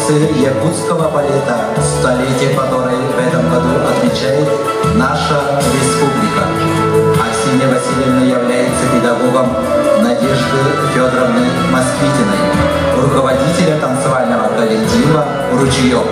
традиции якутского балета, столетие которой в этом году отмечает наша республика. Аксинья Васильевна является педагогом Надежды Федоровны Москвитиной, руководителя танцевального коллектива «Ручеек».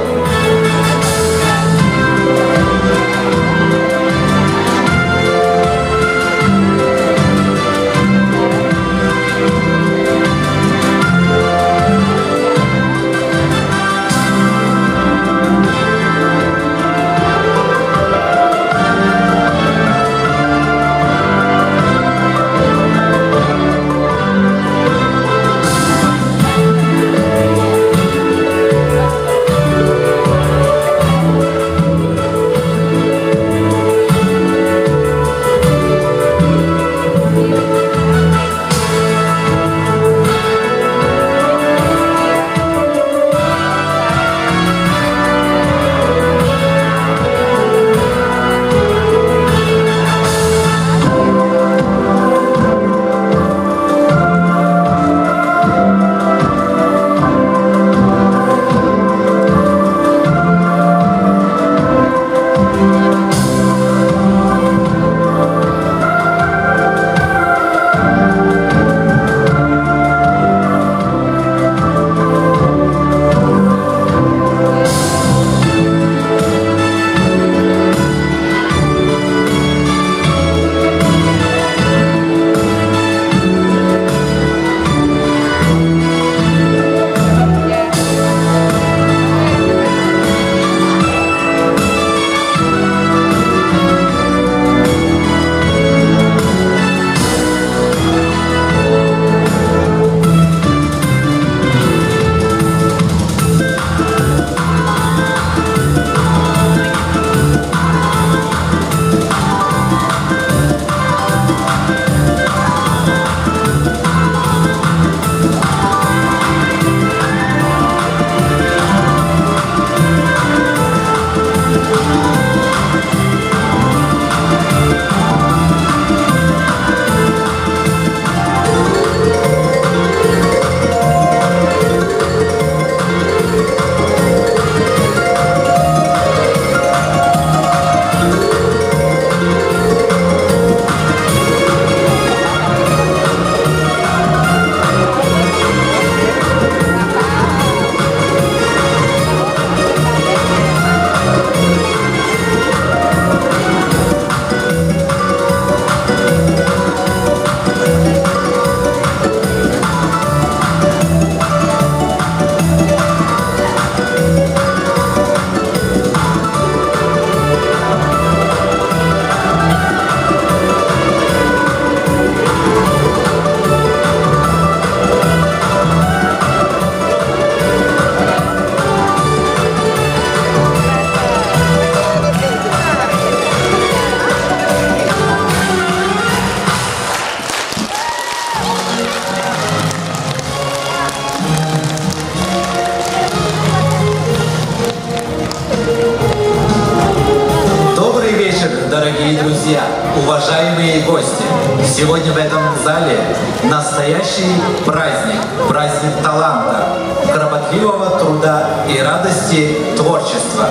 Дорогие друзья, уважаемые гости, сегодня в этом зале настоящий праздник, праздник таланта, кропотливого труда и радости творчества.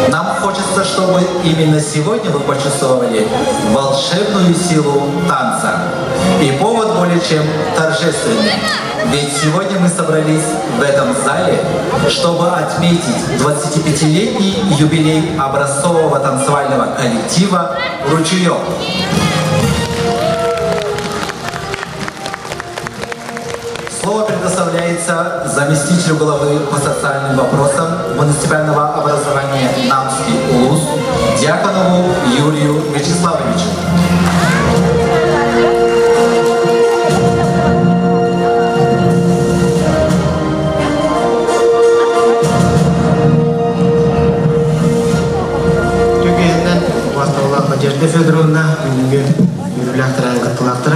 Нам хочется, чтобы именно сегодня вы почувствовали волшебную силу танца. И повод более чем торжественный. Ведь сегодня мы собрались в этом зале, чтобы отметить 25-летний юбилей образцового танцевального коллектива «Ручеек». Слово предоставляется заместителю главы по социальным вопросам муниципального образования Намский улус Дьяконову Юрию Вячеславовичу. Надежда Федоровна, юбиляртыран катылактыра.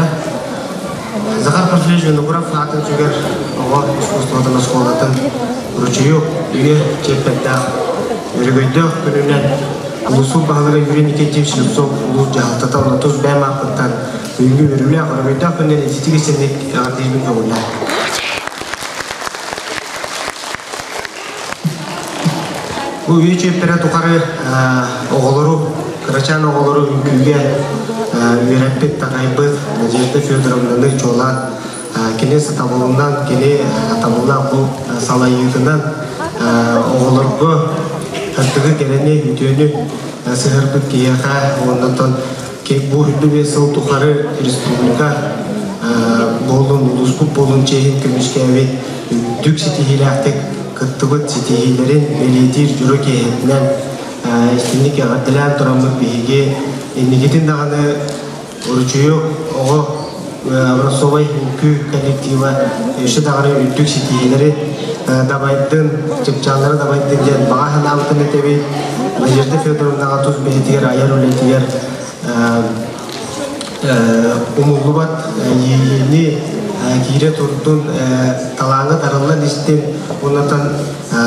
Захар Павлович Виногров, атын сүгер, оға искусстводан школатын «Ручеек» үйе чеппеттақ. Үрігөйді күнінен ұлысу бағылығы үйрен екетемшілік сол ұлы жағылтата оны тұз бәм ақыттан үйінгі өрілі ағыргөйді күнінен естетігі сендек ағыртежбен көңілі. Bu üye çepere tukarı oğuluru, Karaçan oğuluru ülküge üyerepet takayıbız Nadejda Fyodorovna'nın çoğulan kene satabulundan, kene atabulundan bu salayıdından oğulurgu hırtıgı gelene hütüyönü sığırpıt kiyaka ondan bu hütü ve sıl tukarı Respublika bolun, uluskup bolun çehin kömüşkevi dük sitihilaktık kıttıbıt sitihilerin belediğir jürü kehetinden istinlik yağıtılan duramlık bihige ennegetin dağını orucuyu oğu Abrasovay hükü kolektiva şu dağını dük sitihileri dabayddın, çıpçanları dabayddın diyen bağa hanavıtın etebi Nadejda Fyodorovna'ga tuz belediğer ayar öletiyer umulubat yeni gire turutun talağını darılan istin onlardan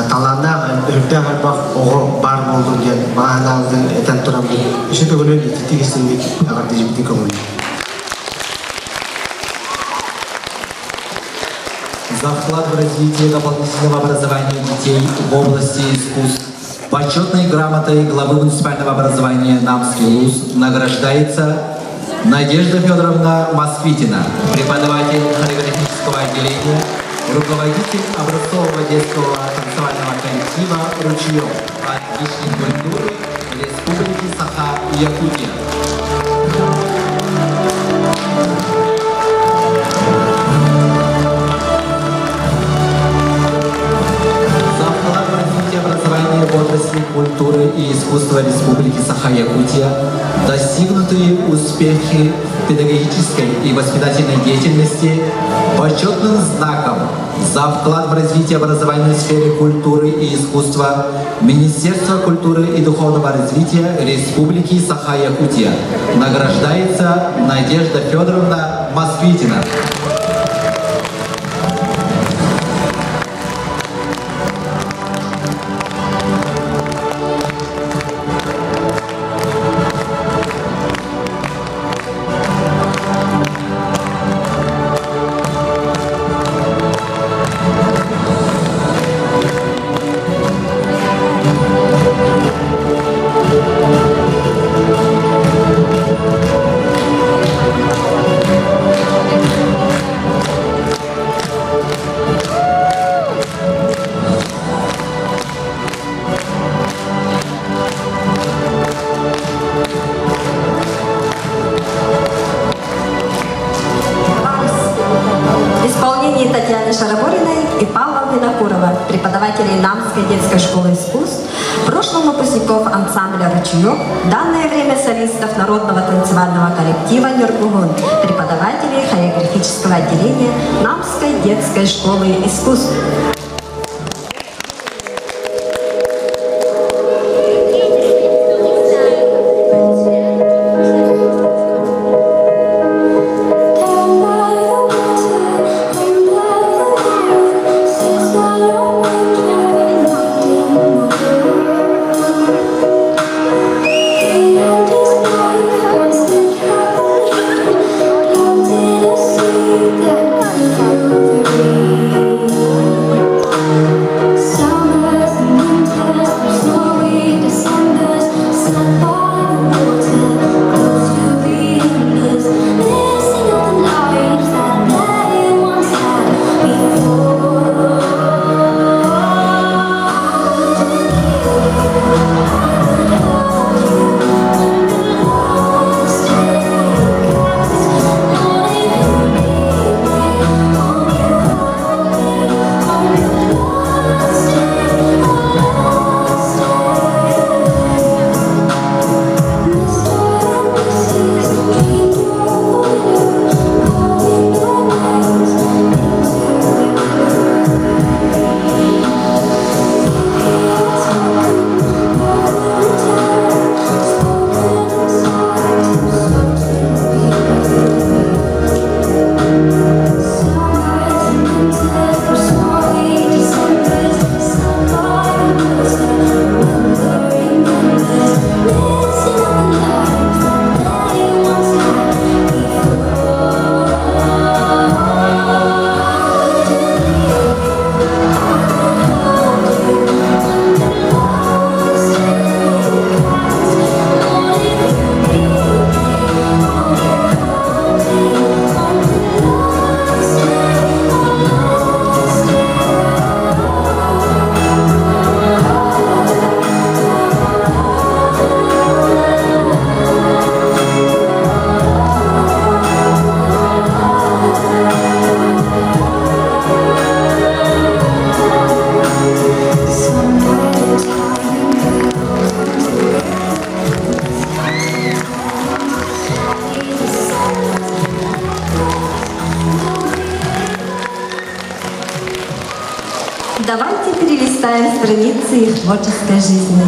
talağına hürde bak oğu bar buldun diyen bağlanaldın eten turamdın. İşte de bunun ititik isimlik ağırtıcı bitik olun. За вклад в развитие дополнительного образования детей в области искусств почетной грамотой главы муниципального образования Намский УЛУС награждается Надежда Федоровна Москвитина, преподаватель хореографического отделения, руководитель образцового детского танцевального коллектива «Ручеек» отличник культуры Республики Саха-Якутия. Образования в области культуры и искусства Республики Саха-Якутия, достигнутые успехи в педагогической и воспитательной деятельности, почетным знаком за вклад в развитие образования в сфере культуры и искусства Министерства культуры и духовного развития Республики Саха-Якутия награждается Надежда Федоровна Москвитина. Преподавателей Намской детской школы искусств, в прошлом выпускников ансамбля «Ручеек», в данное время солистов народного танцевального коллектива «Нюрбугун», преподавателей хореографического отделения Намской детской школы искусств. перелистаем страницы их творческой жизни.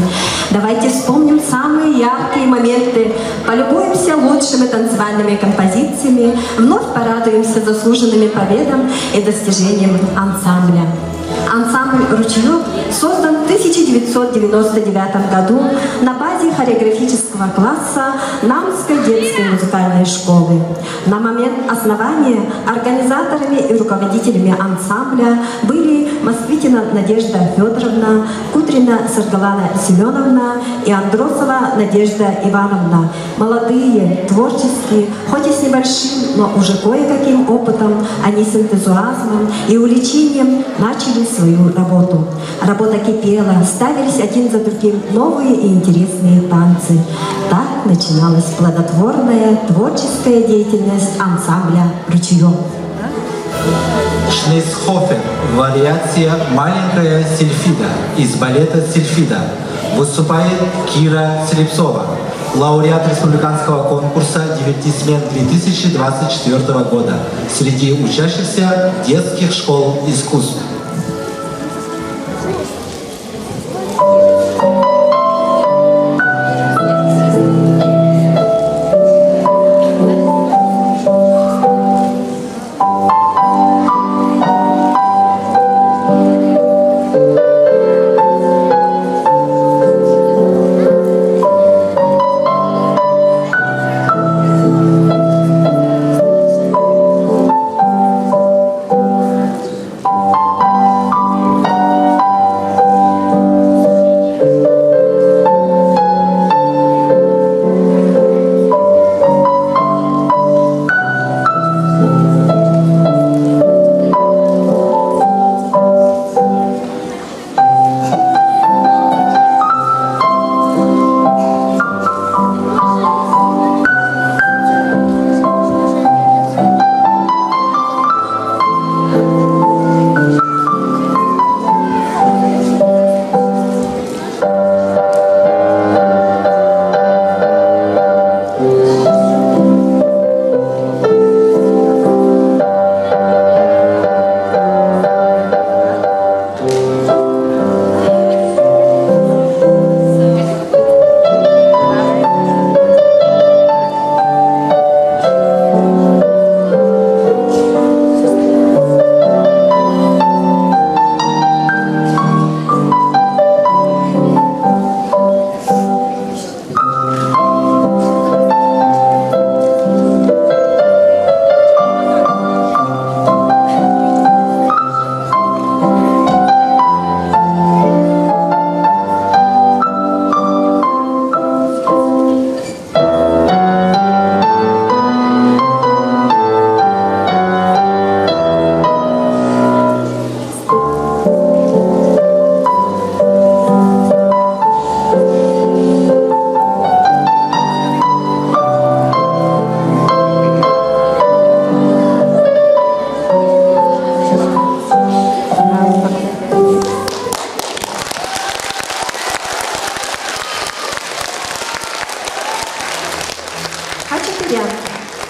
Давайте вспомним самые яркие моменты, полюбуемся лучшими танцевальными композициями, вновь порадуемся заслуженными победам и достижениям ансамбля. Ансамбль «Ручеек» создан в 1999 году на базе хореографического класса Намской детской музыкальной школы. На момент основания организаторами и руководителями ансамбля были Москвитина Надежда Федоровна, Кудрина Саргалана Семеновна и Андросова Надежда Ивановна. Молодые, творческие, хоть и с небольшим, но уже кое-каким опытом, они с энтузиазмом и увлечением начали свою работу. Работа кипела, ставились один за другим новые и интересные танцы. Так начиналась плодотворная творческая деятельность ансамбля «Ручеек». Шнейсхофен. Вариация «Маленькая Сильфида» из балета «Сильфида». Выступает Кира Слепцова, лауреат республиканского конкурса «Дивертисмент» 2024 года среди учащихся детских школ искусств.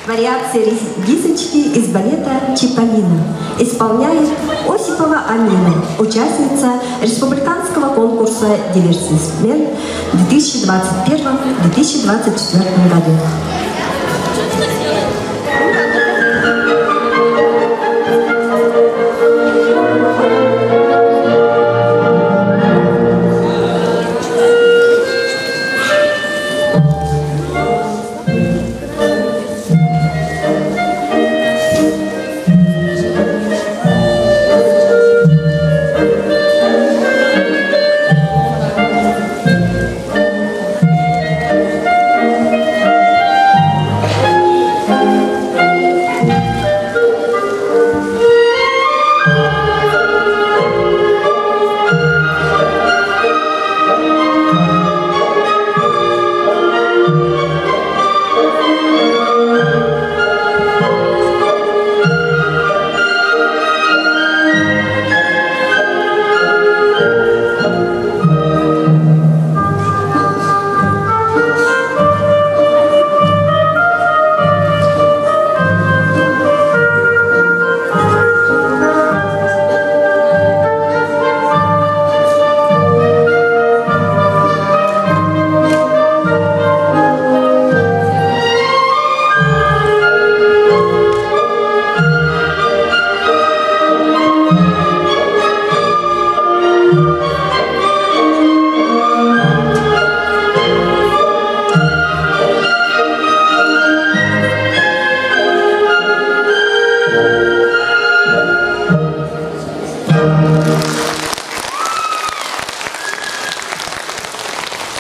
Вариация «Лисочки» из балета «Чиполлино» исполняет Осипова Амина, участница республиканского конкурса «Дивертисмент» в 2021-2024 году.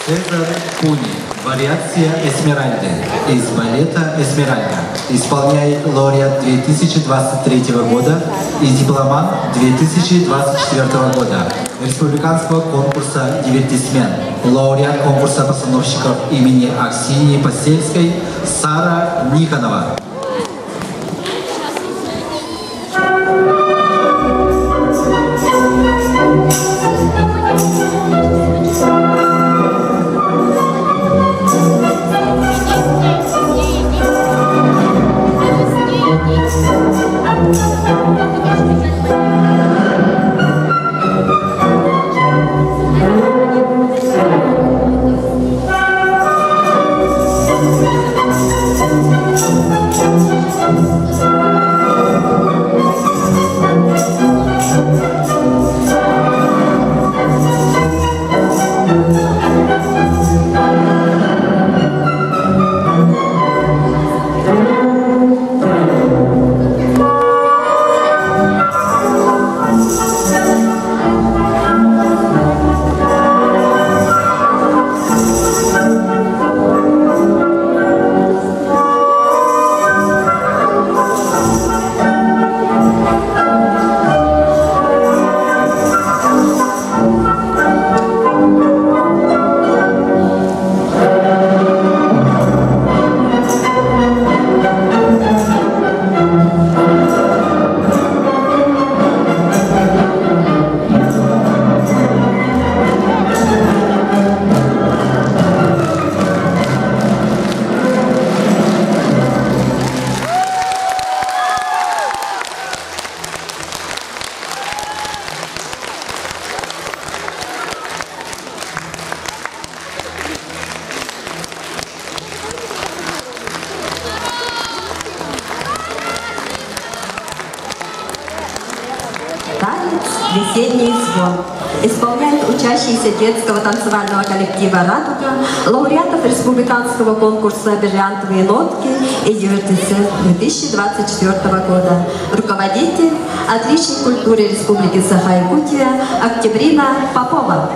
Цезарь Куни, вариация Эсмеральды из балета «Эсмеральда». Исполняет лауреат 2023 года и дипломант 2024 года Республиканского конкурса «Дивертисмент», лауреат конкурса постановщиков имени Аксиньи Посельской Сара Никонова. «Весенний звон» исполняют учащиеся детского танцевального коллектива «Радуга», лауреатов республиканского конкурса «Бриллиантовые нотки» и «Дивертисмент» 2024 года, руководитель, отличник культуры Республики Саха-Якутия Октябрина Попова.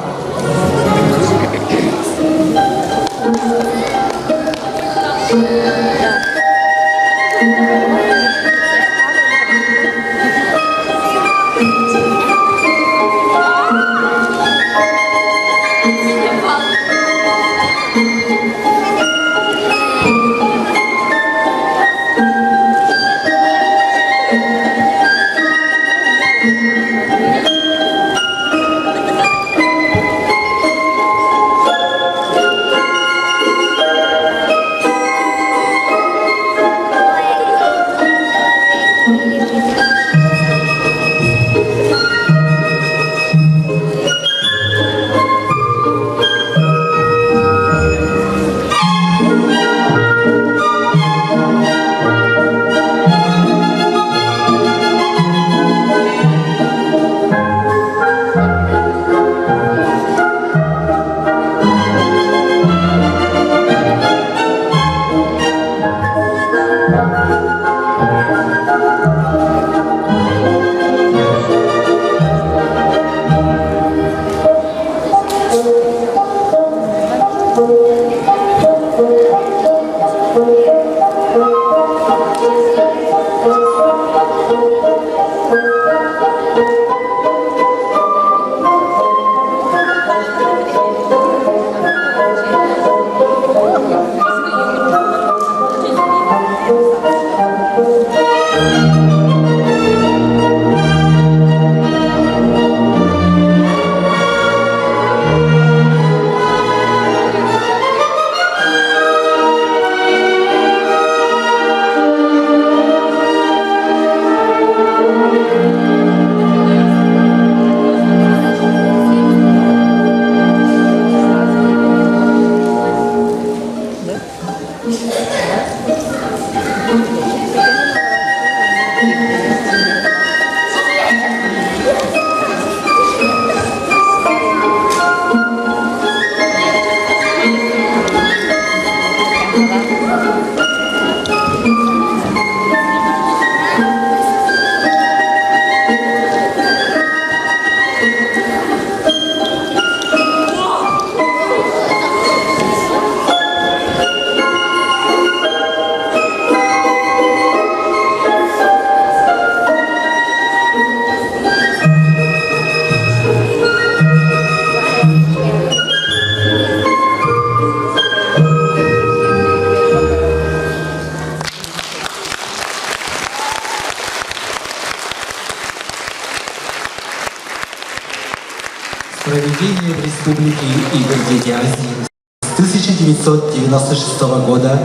Проведение в Республике игр Дети Азии с 1996 года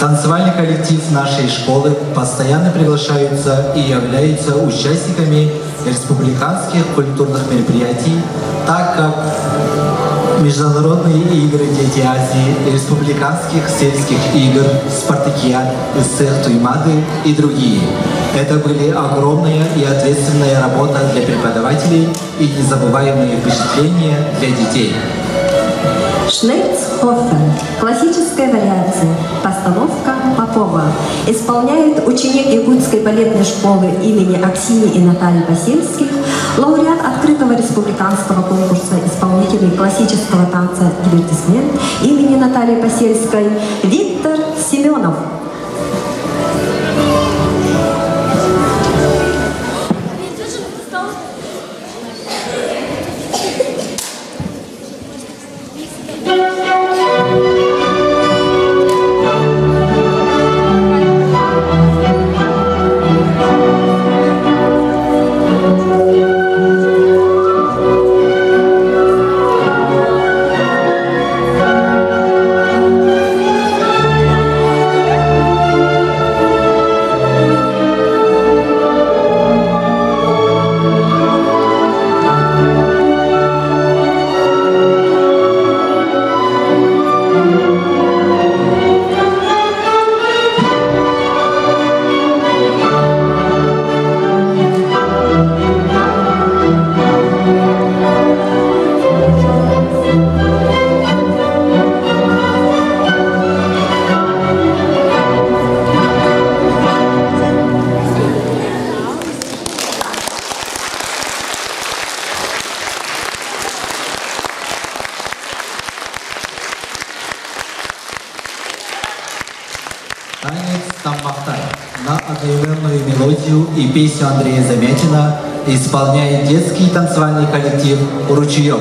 танцевальный коллектив нашей школы постоянно приглашаются и являются участниками республиканских культурных мероприятий, так как Международные игры Дети Азии, республиканских сельских игр, спартакиад, СССР Туймады и другие. Это были огромная и ответственная работа для преподавателей и незабываемые впечатления для детей. Шнейцхофен. Классическая вариация. Постановка Попова. Исполняет ученик Якутской балетной школы имени Аксиньи и Натальи Басильских, лауреат открытого республиканского конкурса исполнителей классического танца «Дивертисмент» имени Натальи Басильской Виктор Семенов. Танец Таммахтай на одноименную мелодию и песню Андрея Замятина исполняет детский танцевальный коллектив «Ручеек».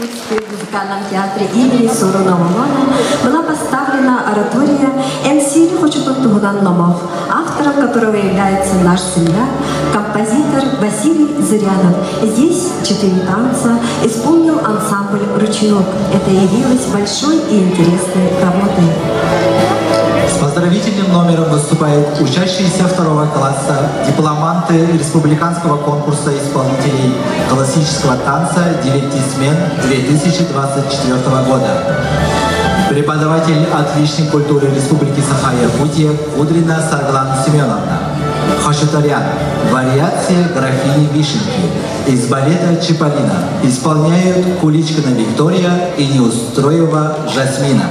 Якутске музыкальном театре имени Суруна Мамона была поставлена оратория «Энсиль хочет Тугудан Номов», автором которого является наш земляк, композитор Василий Зырянов. Здесь 4 танца исполнил ансамбль «Ручеек». Это явилось большой и интересной работой. С поздравительным номером выступают учащиеся 2 класса, дипломанты Республиканского конкурса исполнителей классического танца «Дивертисмен» 2024 года. Преподаватель отличник культуры Республики Саха-Якутия Кудрина Сарглана Семеновна. Хачатурян. Вариации графини Вишенки. Из балета «Чиполлино» исполняют Куличкина Виктория и Неустроева Жасмина.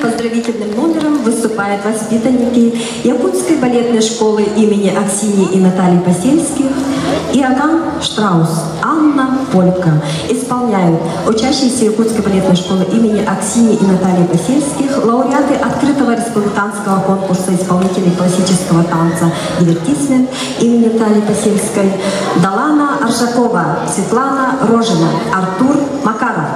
Поздравительным номером выступают воспитанники Якутской балетной школы имени Аксиньи и Натальи Посельских, Иоганн Штраус, Анна Полька. Исполняют учащиеся Якутской балетной школы имени Аксиньи и Натальи Посельских, лауреаты открытого республиканского конкурса исполнителей классического танца «Дивертисмен» имени Натальи Посельской, Далана Аршакова, Светлана Рожина, Артур Макаров.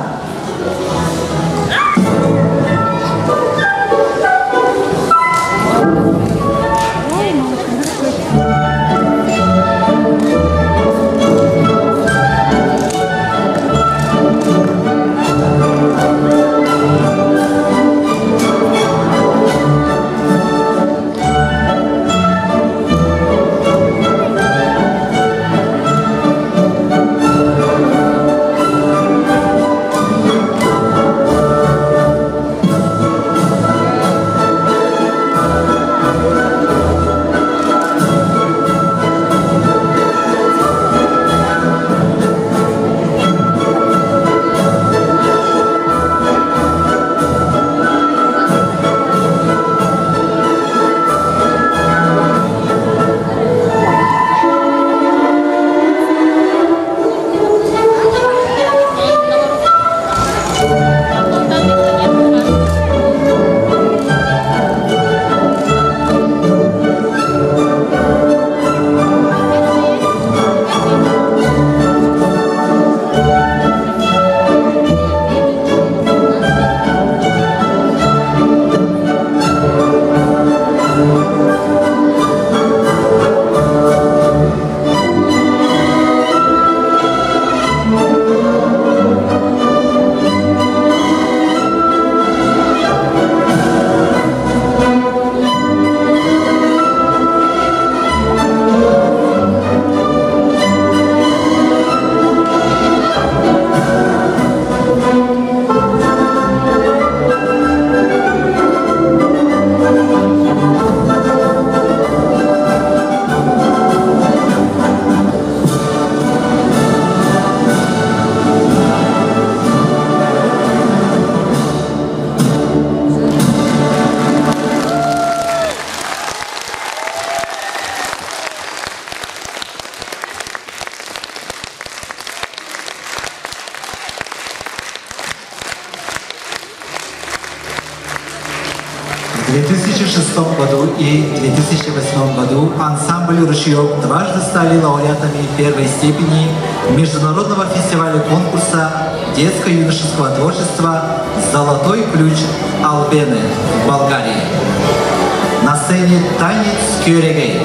2006 году и 2008 году ансамбль «Ручеек» дважды стали лауреатами первой степени международного фестиваля конкурса детско-юношеского творчества «Золотой ключ Албены» в Болгарии. На сцене танец Кюрегей.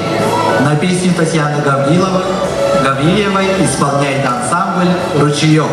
На песню Татьяны Гаврилевой исполняет ансамбль «Ручеек».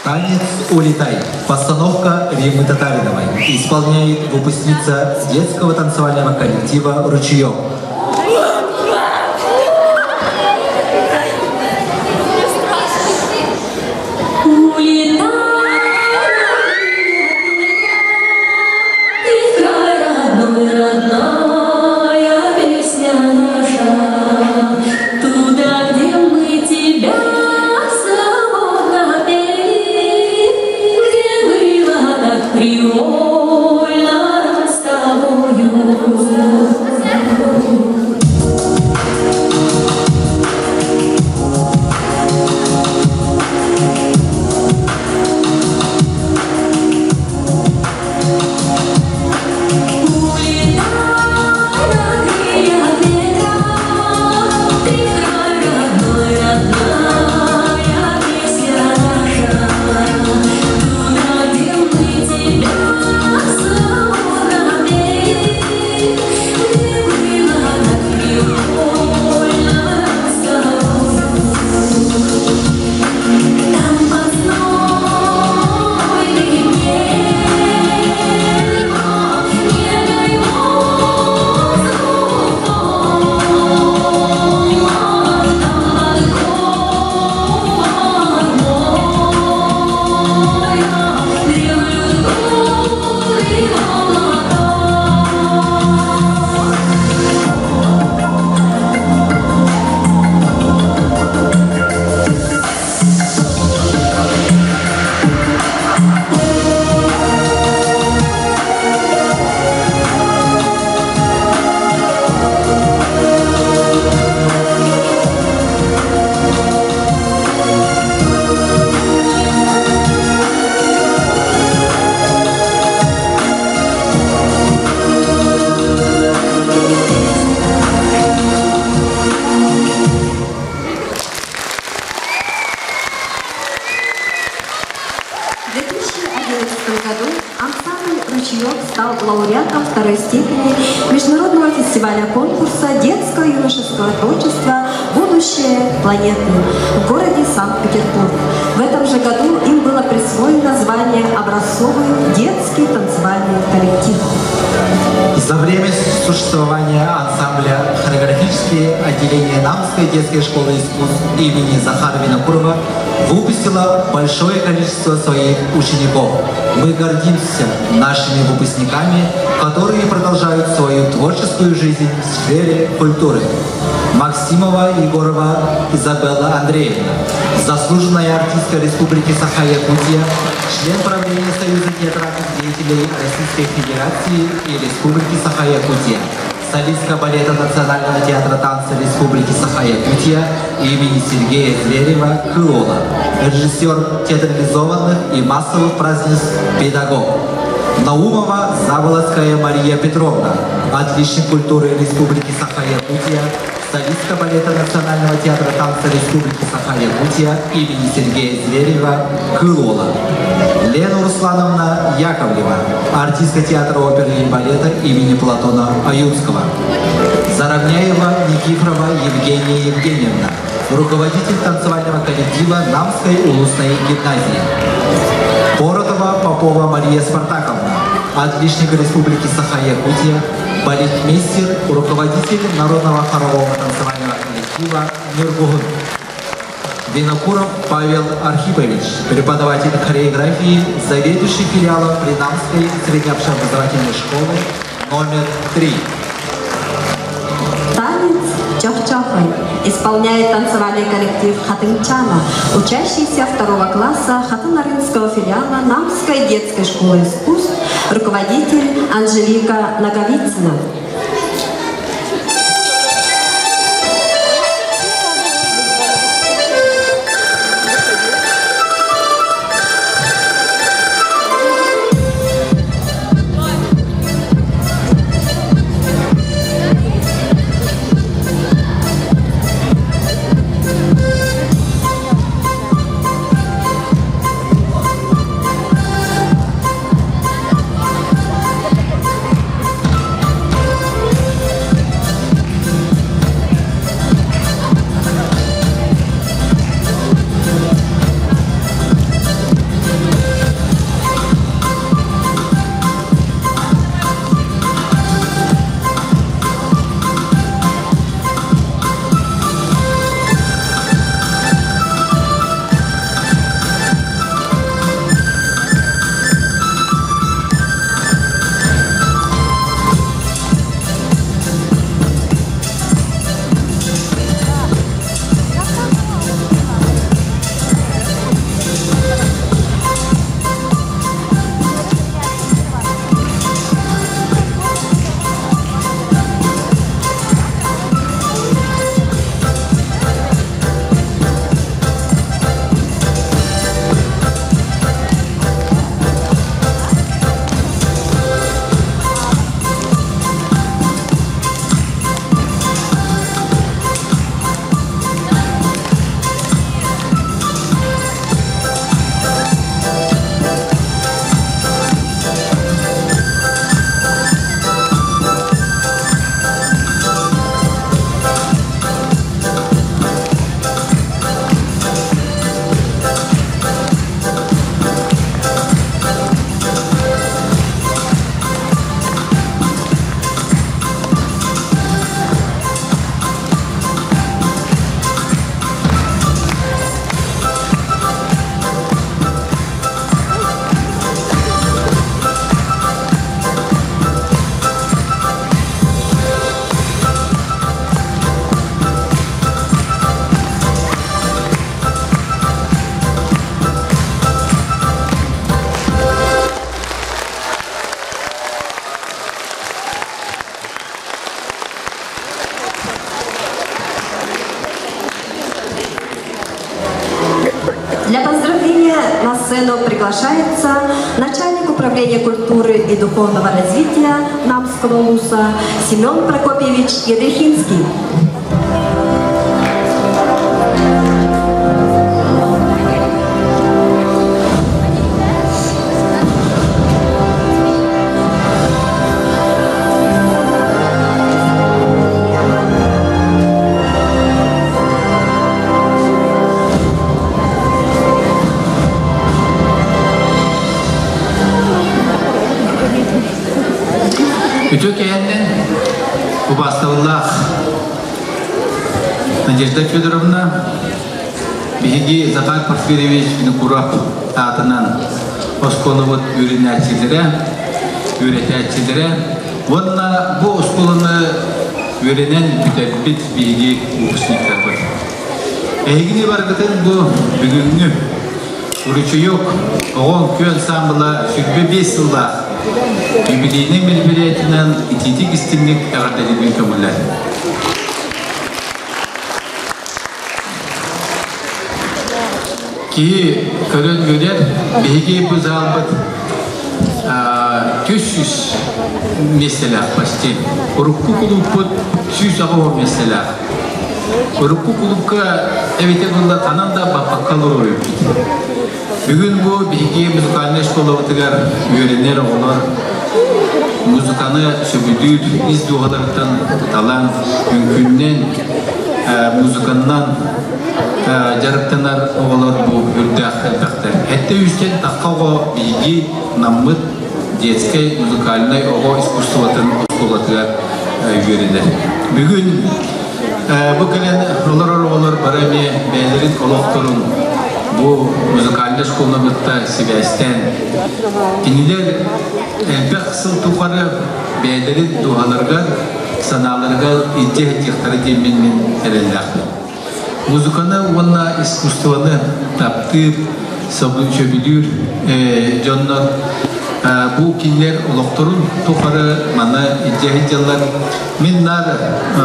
Танец «Улетай». Постановка Риммы Татариновой. Исполняет выпускница детского танцевального коллектива «Ручеек». Привольно с тобою. второй степени Международного фестиваля конкурса детского и юношеского творчества «Будущее планеты» в городе Санкт-Петербург. В этом же году им было присвоено звание «Образцовый детский танцевальный коллектив». За время существования ансамбля хореографические отделения Намской детской школы искусств имени Захара Винокурова выпустило большое количество своих учеников. Мы гордимся нашими выпускниками, которые продолжают свою творческую жизнь в сфере культуры. Максимова Егорова Изабелла Андреевна, заслуженная артистка Республики Саха-Якутия, член правления Союза театральных деятелей Российской Федерации и Республики Саха-Якутия, солистка балета Национального театра танца Республики Саха-Якутия имени Сергея Зверева Кылола, режиссер театрализованных и массовых празднеств, педагог. Наумова Заволоцкая Мария Петровна, отличник культуры Республики Саха-Якутия, солистка балета Национального театра танца Республики Саха-Якутия имени Сергея Зверева Кылола. Лена Руслановна Яковлева, артистка театра оперы и балета имени Платона Аюбского. Заровняева Никифорова Евгения Евгеньевна, руководитель танцевального коллектива Намской улусной гимназии. Бородова Попова Мария Спартаковна, отличник Республики Саха-Якутия, балетмейстер, руководитель Народного хорового танцевального коллектива «Нюргугун». Винокуров Павел Архипович, преподаватель хореографии, заведующий филиалом Принамской среднеобразовательной школы номер 3. Танец Чох-Чохой исполняет танцевальный коллектив Хатынчана, учащийся 2 класса Хатынарынского филиала Намской детской школы искусств, руководитель Анжелика Наговицына. Для поздравления на сцену приглашается начальник управления культуры и духовного развития Намского улуса Семен Прокопьевич Едрихинский. Надежда Федоровна, биги Захар Порфирьевич Винокуров атынан осколовод үйретәчилере. Онна бу осколыны үйренен бүтәппит биги выпускниктар бар. Эгини баргытын бу бүгүнгү уручуюк оғон күй ансамбыла сүрбе 5 жылда юбилейный мероприятиянан ититик истинник ағардалибин көмілер. Ки көрін көрер бейге бұл залбыт 300 меселер почти. Урукку клубпут 100 ағуы меселер. Урукку клубка әвете бұлда тананда баппаққалыр ойып. Бүгін бұл бейге музыкальный школа өтігер үйренер олар. Музыканы сөбүдүд, из дуғалардан талант, мүмкіннен, музыканнан жарықтанар оғалар бұл үрдәқ әлбәқтер. Әтті үстен таққауға бейге наммыт детский музыкальный оға искусствоватын школатығар үйренер. Бүгін бұл кәлен олар бараме бәлерін олақтырын bu müzikalde şkolumuzda Sivas'tan kiniler elbette kısım tukarı beylerin dualarga sanalarga ihtiyaçları demenin elellahı. Müzikanı ona iskustovanı taptır, sabunçabiliyor. Canlar bu kiniler olakturun tukarı mana ihtiyaçlar minnar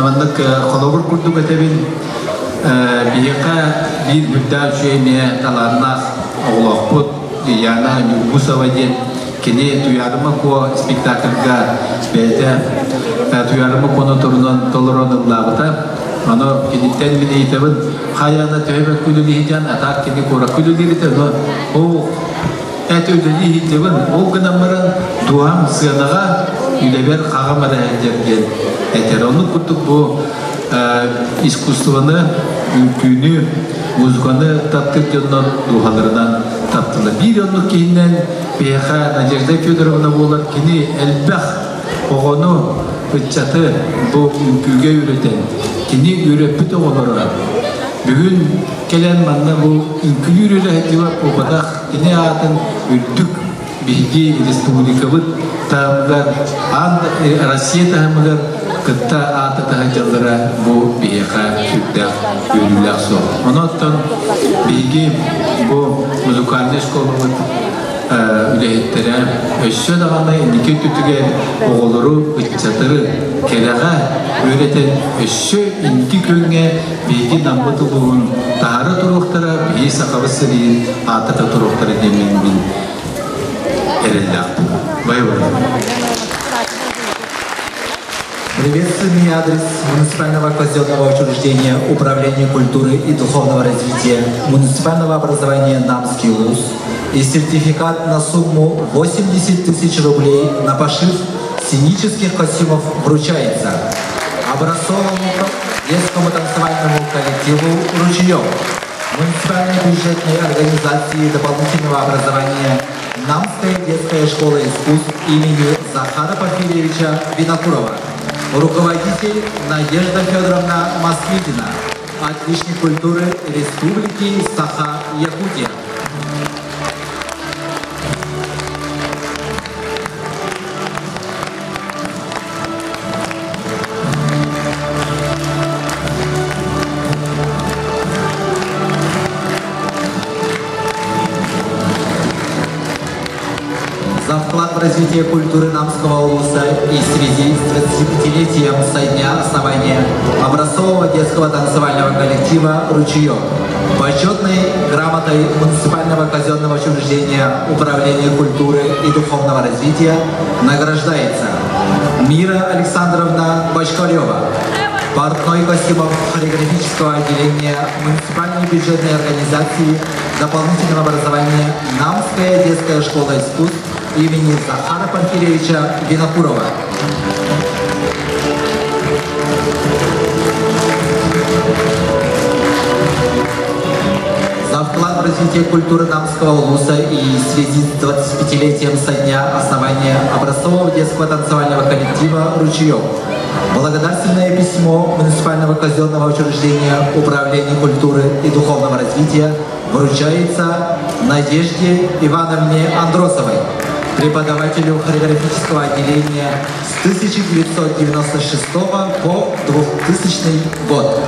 manlık kolabor kurduk etebin. Biyaka bir müddet şeyine talarnak oğlakput yana nübusavadet kini tuyarıma ko spektaklga bede tuyarıma konu torunun toleranın labıta onu kinitten bile itabın hayana tövbe külü hijan atak kini kora külü dirite o ödeli hitabın o günamların duam sığınağa üleber kağamara edergen eter onu kurtuk bu искусствоны, күні, музыканы таптыр жоннан дуғаларынан таптылы. Bir yıllık кейіннен Бейха Надежда Федоровна болар кені әлбәқ оғыны үтчаты бұл үмкіге үйретен. Кені үйреппіт оғылары. Бүгін келен манна бұл үмкіге үйретіва опадақ кені атын үрдік бейге республикабыт тағымдар, Россия тағымдар кытта аты тағыжалдыра бұл бейға сүттәк үйріләк соқ. Оноттан бейге бұл музыкальный школымыз үләйттері өссі дағаны неке түтіге оғылыру үтчатыры келеға өретен өссі инки көнге бейге намбыты бұғын тағары тұрықтыра бей сақабысы дейін атыта тұрықтыры демен мен әрелдәк. Бай-бай. Приветственный адрес муниципального казенного учреждения Управления культуры и духовного развития муниципального образования Намский вуз и сертификат на сумму 80 000 рублей на пошив сценических костюмов вручается образцовому детскому танцевальному коллективу «Ручеёк» муниципальной бюджетной организации дополнительного образования Намская детская школа искусств имени Захара Порфирьевича Винокурова. Руководитель Надежда Федоровна Москвитина, отличник культуры Республики Саха-Якутия. За вклад в развитие культуры Намского улуса и в связи с 25-летием со дня основания образцового детского танцевального коллектива «Ручеёк» почетной грамотой муниципального казенного учреждения Управления культуры и духовного развития награждается Мира Александровна Бочкарева, портной костюмов хореографического отделения муниципальной бюджетной организации дополнительного образования Намская детская школа искусств имени Захара Порфирьевича Винокурова. За вклад в развитие культуры Намского улуса и в связи с 25-летием со дня основания образцового детского танцевального коллектива «Ручеёк» Благодарственное письмо муниципального казенного учреждения Управления культуры и духовного развития вручается Надежде Ивановне Андросовой, преподавателю хореографического отделения с 1996 по 2000 год.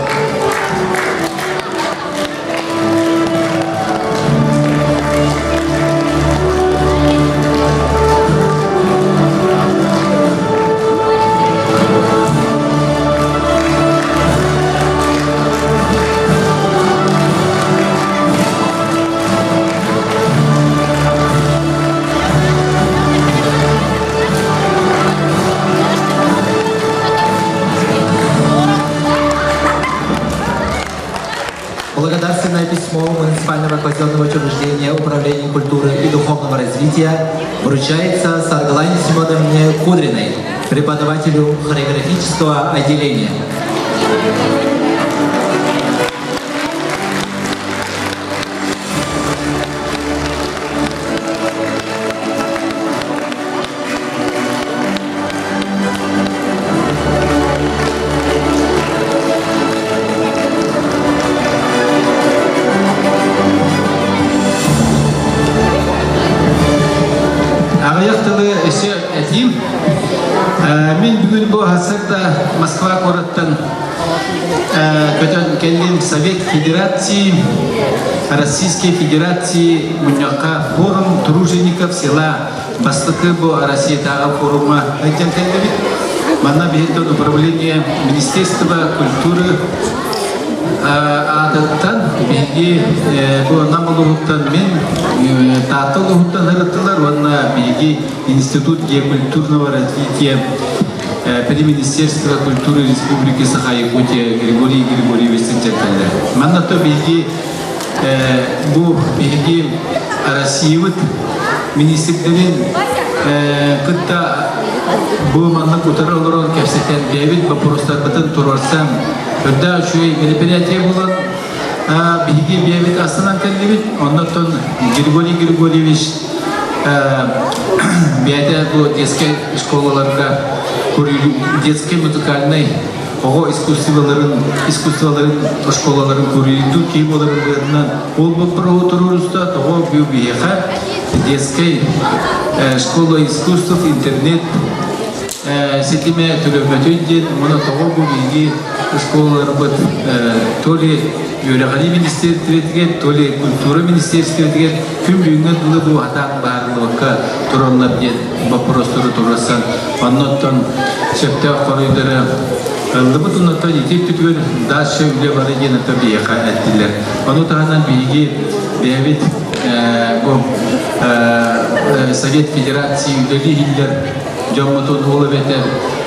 Благодарственное письмо муниципального казенного учреждения Управления культуры и духовного развития вручается Саргалане Симоновне Кудриной, преподавателю хореографического отделения. Мен бүгін бұл ғасырда Москва қораттан көтен келген Совет Федерации, Российской Федерации мұняқа форум тружеников села Бастықы бұл Россиятағы форума өтен келдік. Мана бейттен управление Министерства культуры адаттан бейге бұл намылығыттан мен татылығыттан ұрыттылар, онна бейге Институт геокультурного развития при Министерстве культуры Республики Саха-Якутия Григорий Григорьевич Сентякалда. Манна то бейге бұл бейге Россиявыт министрлігін күтті бұл манна құтары олырын кәпсеттен бейбіт вопростар бұтын тұрарсам Когда шуй мероприятие было, беги бегает Астанан Калевич, он на тон Григорий Григорьевич, бегает по детской школе ларка, детской музыкальной, ого искусствоваларын школаларын курилду, кейболарын бернан, ол бұл правотуруста, того бил бега, детской школа искусств, интернет, сетиме төлөмөтөйден, мұны того бұл беги школалар быт то ли Юрегали министрліктен, то ли культура министрліктен күн бүгінгі дұлы бұл атақ барлыққа тұранлар ден вопростары тұрасан. Аннаттан шепте қорыйдары Лыбыт ұнаттан етек түтігін дашы үлі бары ден ата бейеқа әттілер. Оны тағынан бейге бейбет Совет Федерации үлі хиллер Джамматон Олаветер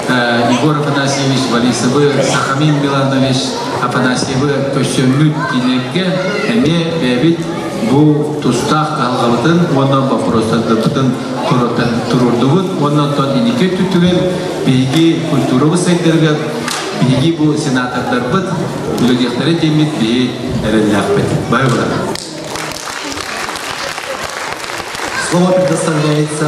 Егор Афанасьевич Борисовы, Сахамин Миланович Афанасьевы көшөмүт дилерге әме бәбит бұл тұстақ қалғалытын, онан вопростардың тұрырдығын, онан тон инеке түтіген бейге культуралы сайдарға, бейге бұл сенатордар бұд, үлігектері демет бей әрілләқ бәд. Бай бұлар. Слово предоставляется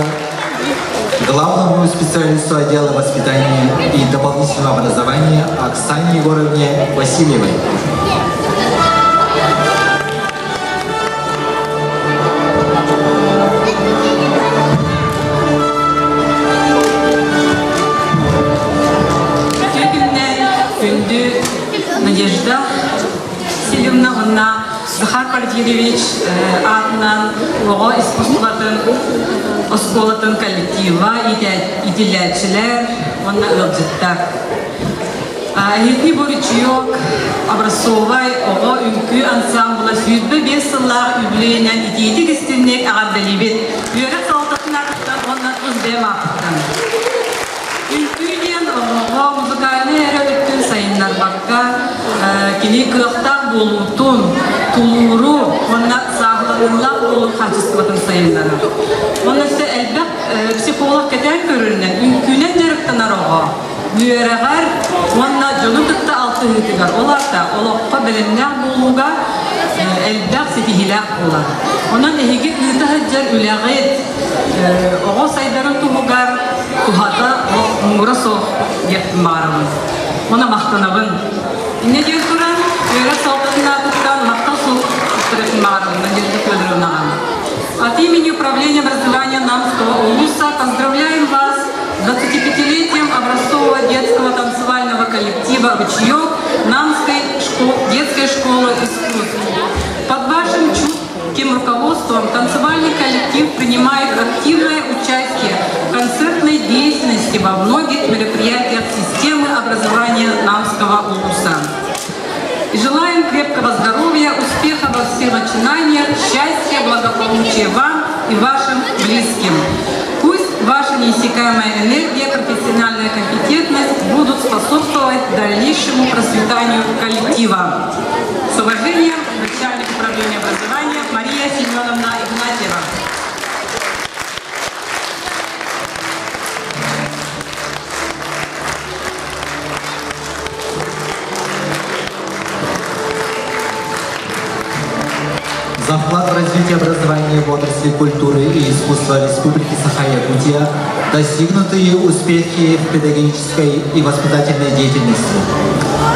главному специалисту отдела воспитания и дополнительного образования Оксане Егоровне Васильевой. Надежда Селивна Захар Порфирьевич атынан оға искусствотын, осколатын коллектива, идиллячилер, онна ылжыттар. Летний Боричуек образцовай оға үнкі ансамбла сүйдбі 5 сыллар үблейінен идейдік істернек ағардалибет. Үйері салтатынар онна ұздем ақыттан. Үнкүйден оға музыкальный әрі өттін сайынлар баққа кені қықтақ болуытын, тулуру, онна сағыланылар болу қачыстығытын сайынлары. Онна әлбәк психолог кәтен көрірінен, үнкүйнен дәріптінар оға. Büyüreğer, onunla canı kıtta altı hütüger. Olar da, olakka bilimler buluğa elbaq setihiler olar. Onun ehigi hütü hıccar üleğit, oğa saydarın tuhugar, tuhata muğra soğuk yaptım bağırın. Ona mahtanabın. Ne diyor Kur'an? Öyle soğuklarına tuttan mahtan soğuk tutturasın bağırın. Надежда Федоровна. От имени Управления образования Намского улуса поздравляем вас с 25-летием образцового детского танцевального коллектива «Ручеёк» Намской детской школы искусств. Под вашим чутким руководством танцевальный коллектив принимает активное участие в концертной деятельности во многих мероприятиях системы образования Намского улуса. И желаем крепкого здоровья, успеха во всех начинаниях, счастья, благополучия вам и вашим близким. Пусть ваша неиссякаемая энергия, профессиональная компетентность будут способствовать дальнейшему процветанию коллектива. С уважением, начальник управления образования Мария Семеновна Игнатьева. За вклад в развитие образования в отрасли культуры и искусства Республики Саха-Якутия, достигнутые успехи в педагогической и воспитательной деятельности.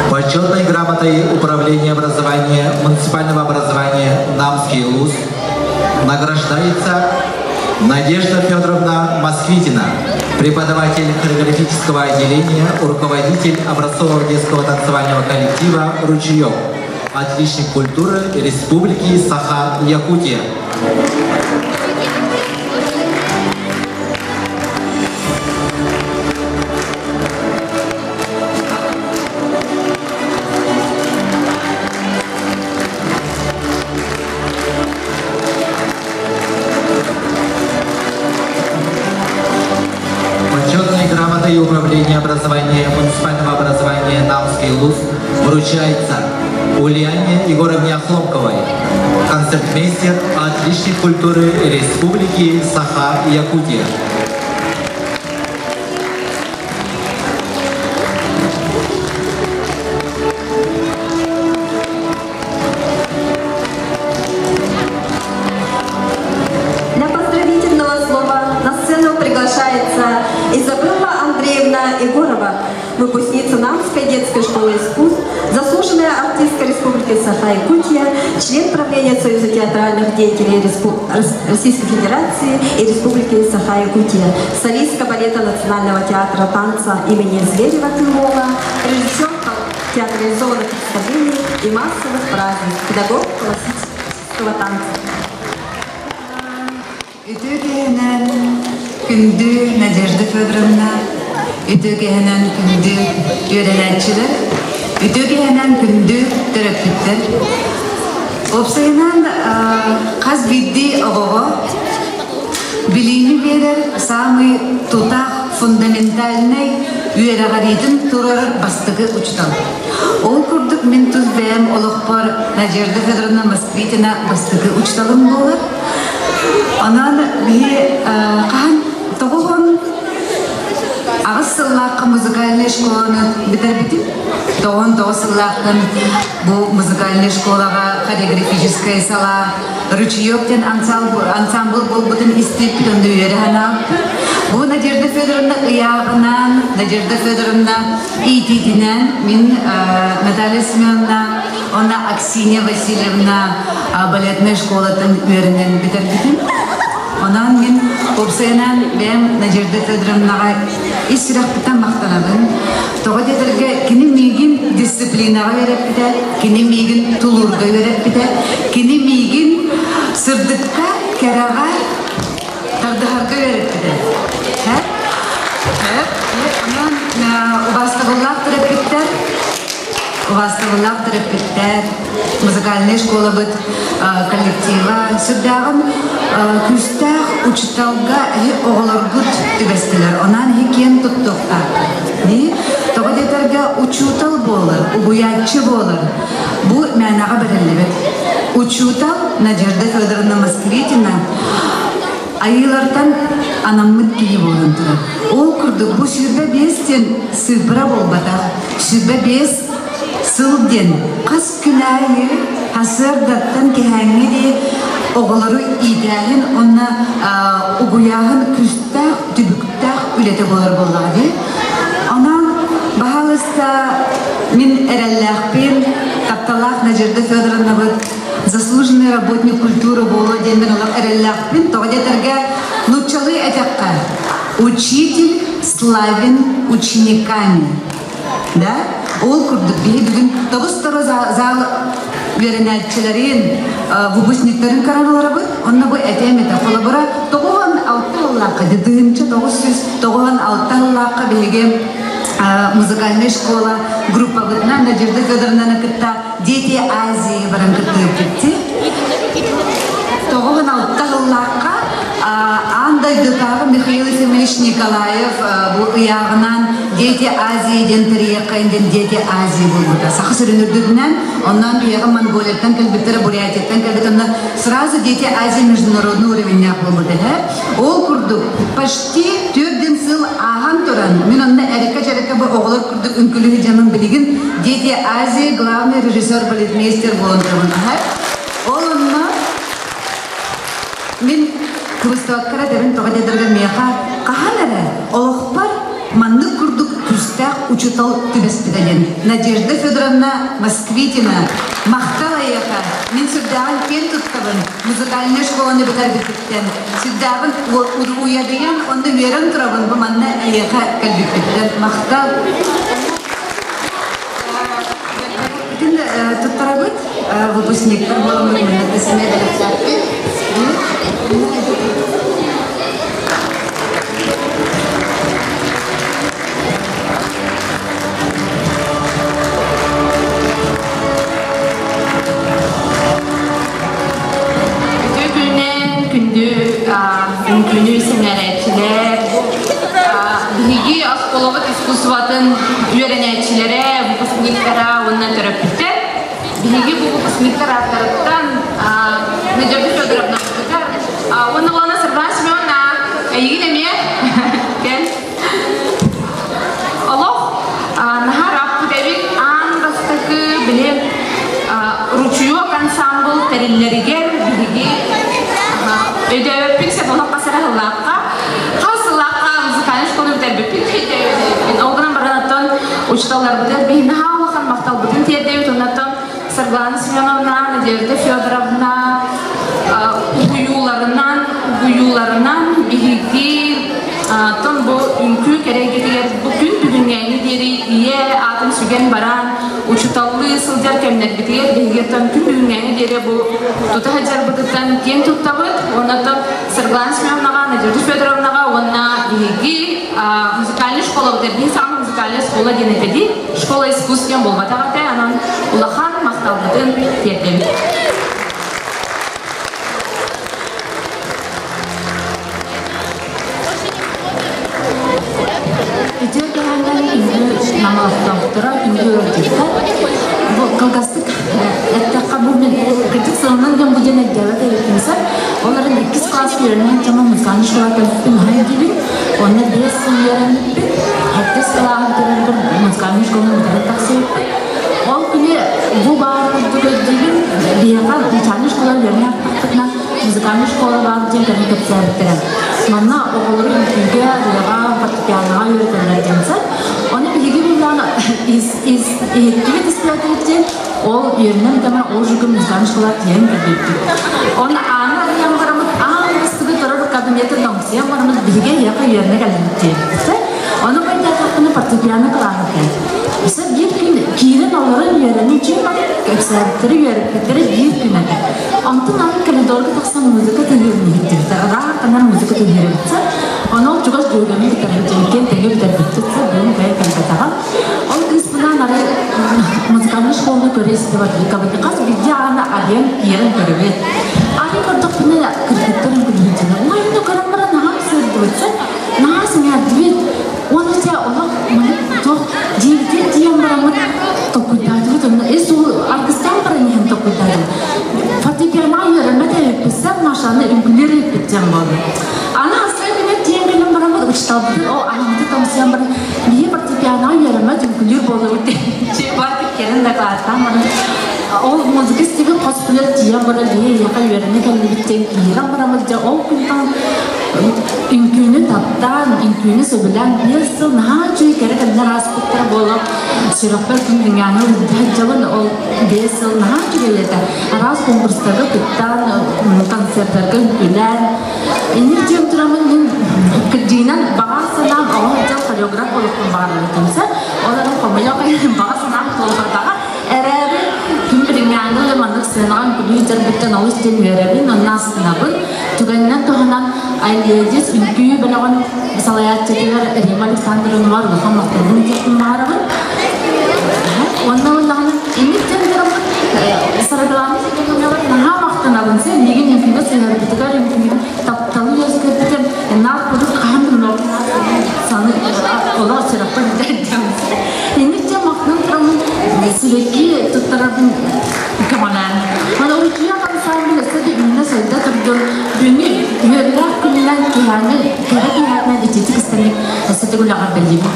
Почетной грамотой Управления образования муниципального образования Намский улус награждается Надежда Федоровна Москвитина, преподаватель хореографического отделения, руководитель образцового детского танцевального коллектива «Ручеёк», отличник культуры Республики Саха-Якутия. Почетной грамотой Управления образования муниципального образования Намский улус вручается Ульяне Егоровне Хлопковой, концертмейстер, отличник культуры Республики Саха-Якутия. Для поздравительного слова на сцену приглашается Изабелла Андреевна Егорова, выпускница Намской детской школы искусств, заслуженная артистка Республики Саха-Якутия, член правления Союза театральных деятелей Российской Федерации и Республики Саха-Якутия, солистка балета Национального театра танца имени Зверева Тимова, режиссер театрализованных представлений и массовых праздников, педагог классического танца. Ütügehenen kündü Надежда Федоровна, ütügehenen kündü öğrenençiler, ütügehenen kündü terapistler. Opsayınan kaz biddi oğuğa, bilimi verir, самый tutaq фундаментальный üyereğaritin turarır bastığı uçtan. Ol kurduk min tuz bəyəm oluqpar Надежда Федоровна Москвитина bastığı uçtalım olur. Anan bir kahan toğuğun ağız sılлаққа музыкальный школаны бітірбітім. Тоғын сыллақтан bu музыкальный школаға хореографическая сала ручеёктен ансамбл болбутын истеппитон дүйері ханаппы. Bu Надежда Федоровна ияғынан, Надежда Федоровна ититінен, мен Наталья Семеновна, ona Аксинья Васильевна балетный школатын үйерінен бітірбітім. Ondan мен opsayanan ben Надежда Федоровнаға istiraqtıtan maqtanabın. Toğa dedirge kini migin disiplinaga verip bide, kini migin tulurga verip bide, kini migin sırdıkka, keraga, taqdıharga verip bide. Ondan ubastığıllaq terapitler, музыкальная школа бит коллектива сүрдәгән күстәх учталга огларгыт тибестеләр. Анан хикен туттукта. Ни? Тогадетәргә учутал булыр, уятчы булыр. Бу мәнага береле бит. Учутал Надежда Федоровна Москвитина айылардан анаммыт киі болын тұрар. Ол күрді бұл сүрбе бестен сылбыра болбата, сүрбе бес сылден қас күнайы хасырдаттан кехәңі де оғылары идәлін, онна ұғыяғын күстәқ, түбіктәқ үлеті болар болады. Онан бағалыста мен әрәлләқпен Тапталақ Надежда Федоровна бұд заслуженный работник культуры болу денген олақ әрәлләқпен тоғадетірге нучалы әтәққа. Учитель славен учениками. Да? Ол күрдік бей бүгін тоғыз-тары зал веренәтчілерін, выпускниктарын караналары бұд, онна бұй әтәметі қолы бұра тоғыған алты аллаққа, дедігінші 906 аллаққа бейге музыкальная школа, группа бұдна, Надежда Федоровна кітта Дети Азии баран кітті өпетті. Тоғыған алты аллаққа андай дұтағы Михаил Семенович Николаев бұл ұяғынан Дети Азии ден тірияқайынден Дети Азии бұл бұда. Сақы сүрінірдігінен, оннан ұяғы Монголияттан кәлбеттері, Бурятияттан кәлбет, оннан сразу Дети Азии международный уровеньяқ бұл бұда. Ол күрдік почти 4 сыл аған тұран. Мен онна әрекка-жарекка бұл оғылар күрдік үнкілігі жанын білігін Дети Азии главный режиссер, балетмейстер болын тұрмын. Ол онна мен Кыбыстываккара дәрін тоғадедіргі меға қағанары олықпар манны күрдік күстәқ учутал түбеспедален. Надежда Федоровна Москвитина мақтал аяқа. Мен сүрдағын кен тұттығын музыкальный школаны бітар бітіптен. Сүрдағын уядыян онды верін тұрабын бұл манны аяқа кәлбіптен. Мақтал. Тұттара бұд выпускниктар болуын мүнәтісіне дәріптен. Күнü sənərətçilər, bilgi askolovat iskusvatın öğrenətçilere, выпускниктара ondan tərəfdən, bilgi bu выпускниктар tarafından Надежда Федоровна tutar. Onu ona Сырбасмёна, yine mi? Gel. Allah, nahar apı devik an bastıkı bilen Rучеёк ансамбл тәрелләргә bilgi ödev pek ona kasara hılakka, hasılakka muzikal şkolu biter bipil. Ben oğlan baranattan uçtalar biter. Ben nahawakan maktal bütün tiyadevit onattan Сарглана Семеновна, Надежда Федоровна, uyularından bilgi ton bu ünkü keregetler bütün dünyayı deri diye atım sügen baran uçutallı sılcar kemnet bitiyor bilgetan tüm dünyayı deri bu tutahacar bıtıktan ken tuttavut ondan Сарглана Семеновна, Надежда Федоровна ona bilgi müzikalli şkola biter bir samı müzikalli şkola denetedi şkola iskusken bolbatağıda anan ulahan maktal bütün tiyetleri. Намазда bu kalgastık kabulün kritik sorunlardan bu yana geldi yapınsa onların ikiz klas yerine tamam müzikal şarkı yapmayı gibi onlar bir sınırın hatta sıralardan bir müzikal şarkı taksi o günü bu bağırdı gibi bir yakal müzikal şarkı yerine taktıkna müzikal şarkı var diye kendi kapsayıptılar. Mana oğulların ülke yağa fortepianoya öğretilirkense onu bilgi bulan eğitimde ispiyatı o yerine tamam o jügün müzikal şarkılar diyen gibi. Onu ana yanlarımız ağırlığı tarafı kabinete damsıya varımız bilgi yağa yerine geldi. Onu ben de hakkında fortepiano kılarken. Mesela bir gün kirin onların yerine için kapsayıptırı öğretmenleri bir gün eder. Antın ayın kalendorda taksan müzik dinlerini hittirdi. Rahat kanar müzik dinleri bitse, onun çok az duygulanı bitirecekken tenge bitirecekse bunu bayağı kalbetağım. O kısmından araya müzikalli şkolda göresi var. Kabul kas bir ana arayan yerin görevi. Araya kadar buna kırıkların kırıkları. Ama yine karamlara nahar sırdı. Nahar sınır değil. Onu da Allah çok ciddi diyem beramut tokuydadı. Eso arkasından beraniyem tokuydadı. Fortepiano yerine de pesen maşallah ülkeleri biteceğim böyle. Ана астралине теңгелен барамыз учталды. О, анамды тамсыян бар. Бие фортепиано ярыма жүмкүлөр болду деп. Чебатып келин да кааттан бар. Ол музыка стиги коспулер тия бар бие яка верне келди биттен кирам барамыз да ол күнтан инкүнү таптан, инкүнү сөбүлән бирсыл наha чүй керек әннәр аспыттар болып, сираппар күнгәне үдәҗәвен ол бирсыл наha чүйеләдә. Раз конкурстарда күттан концертларга үлән. Инде җем турамын кидинән багасынан авыҗа хореограф булып барып китсә, аларның комая кайын багасынан толгырдага әрәбе күмбиргәне леманлык сынаган күлүҗәр биттен алыштын верәбин аннасына бу түгәннән тоханан Айледис үлкүйі біліғын салаят жетелер Рим Александрын бар бұқам мақтырдың кетін барығын. Онна ондағының еметтен тұрып сарабыланы жетелер бар. Наға мақтын алынса, неген емкіні сәйгер бітігер емкіні тапталы өзгер бітер. Нар құдық қағандың саны ола сұраппа бітер. Еметтен мақтын тұрымын сүлекке тұттарардың кемалан. Оны үлкүйі ансамбль өседі үйіне сөйді тұрды. Дүні үйерлер күнілен кейәні, кәрі кейәнен ететік істемек өседі күліға білдеймін.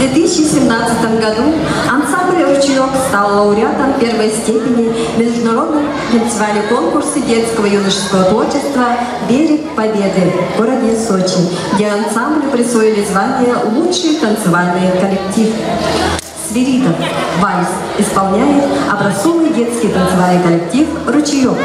В 2017 году ансамбль «Ручеек» стал лауреатом первой степени международного танцевального конкурса детского и юношеского творчества «Берег Победы» в городе Сочи, где ансамблю присвоили звание «Лучший танцевальный коллектив». Свиридов вальс исполняет образцовый детский танцевальный коллектив «Ручеек».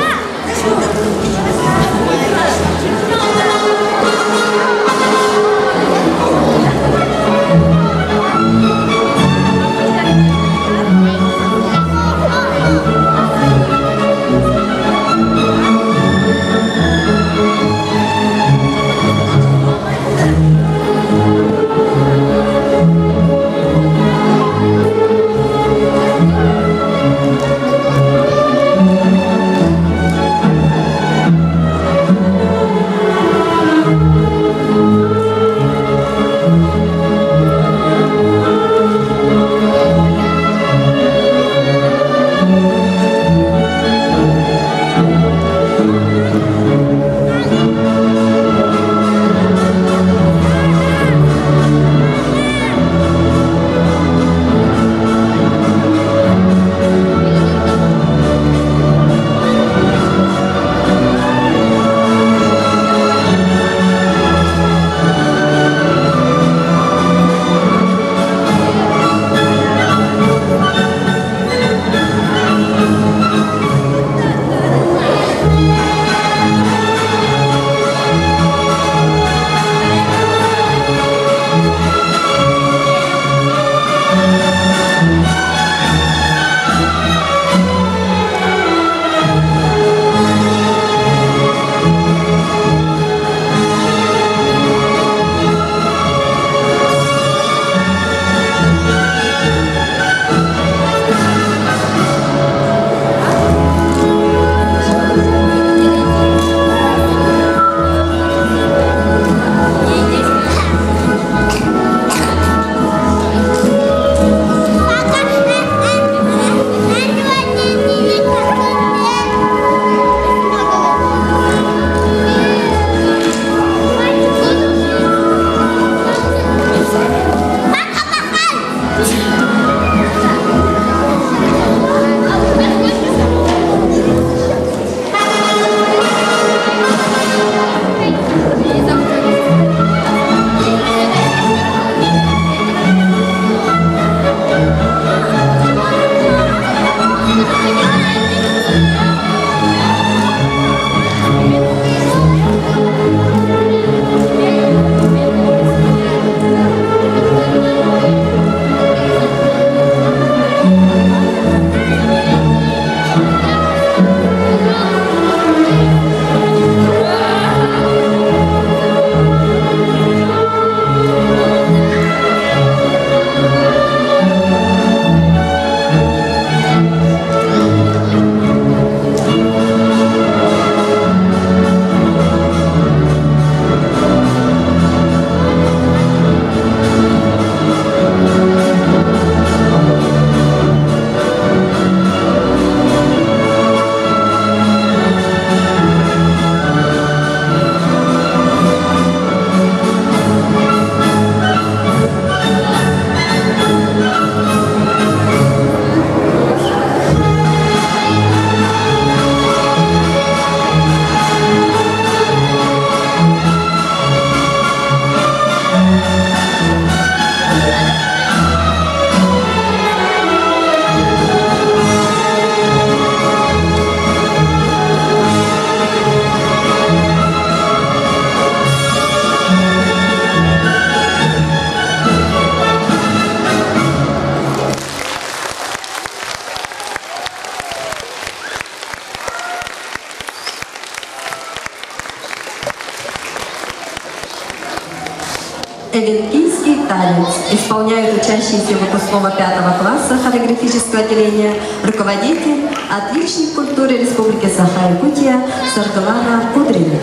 Эвенкийский танец исполняют учащиеся выпускного 5 класса хореографического отделения, руководитель, отличник культуры Республики Саха-Якутия Саргалана Кудрина.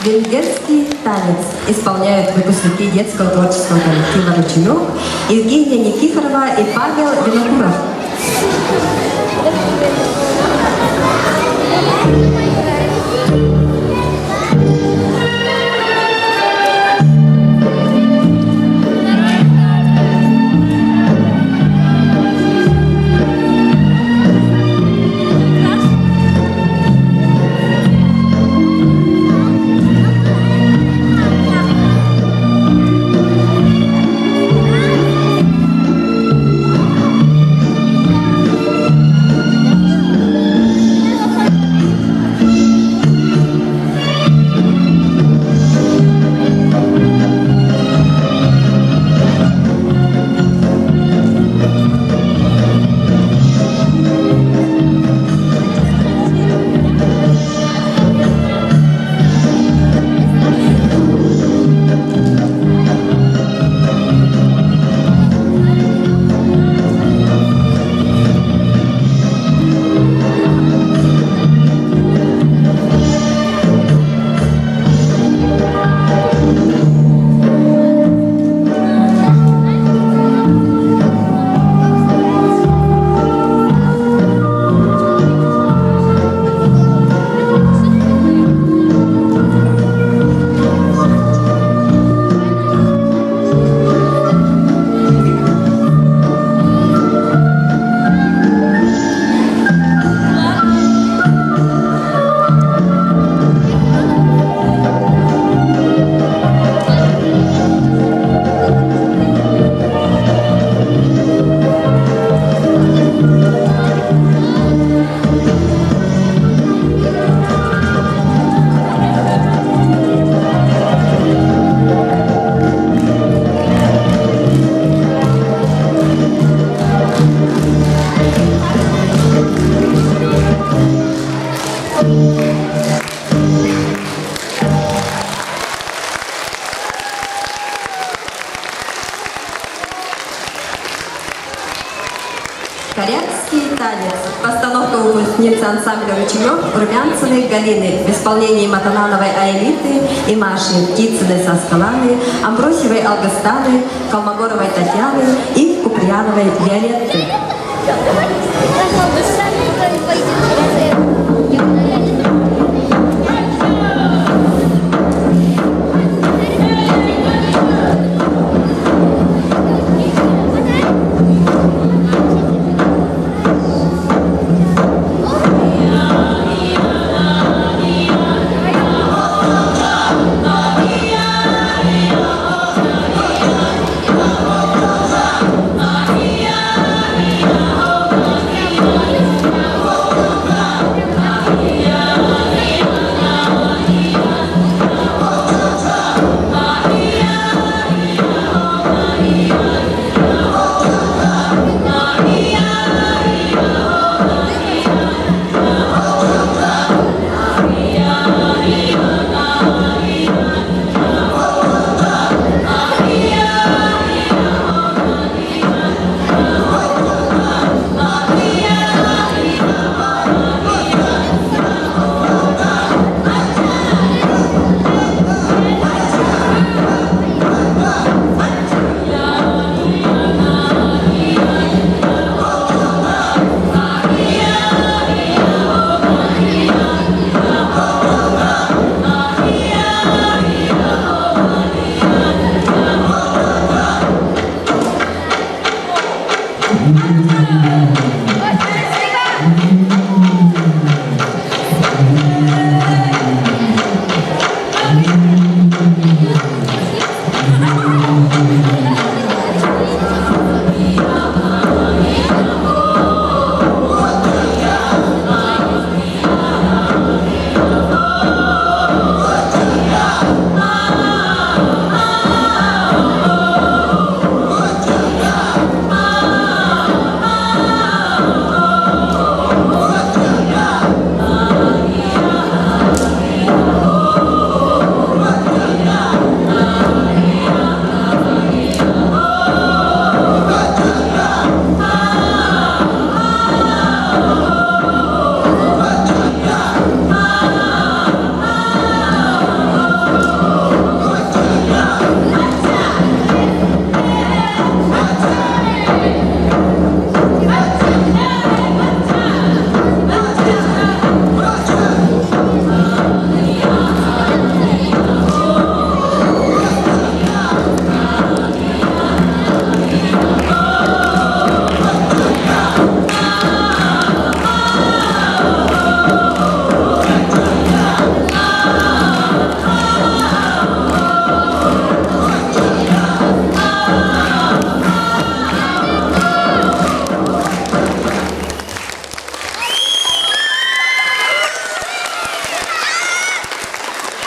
Венгерский танец исполняют выпускники детского творческого коллектива «Ручеек» Евгения Никифорова и Павел Винокуров. Корейский танец. Постановка выпускницы ансамбля «Ручеек» Румянцевой Галины в исполнении Матанановой Аэлиты и Маши Птицыной Саскаланы, Амбросьевой Алгастаны, Колмогоровой Татьяны и Куприяновой Виолетты.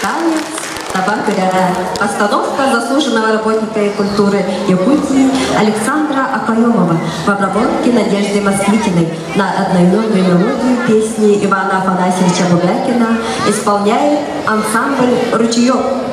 Танец Табакыряна. Постановка заслуженного работника культуры Якутии Александра Акаемова в обработке Надежды Москвитиной на одноименную мелодию песни Ивана Афанасьевича Бубякина исполняет ансамбль «Ручеек».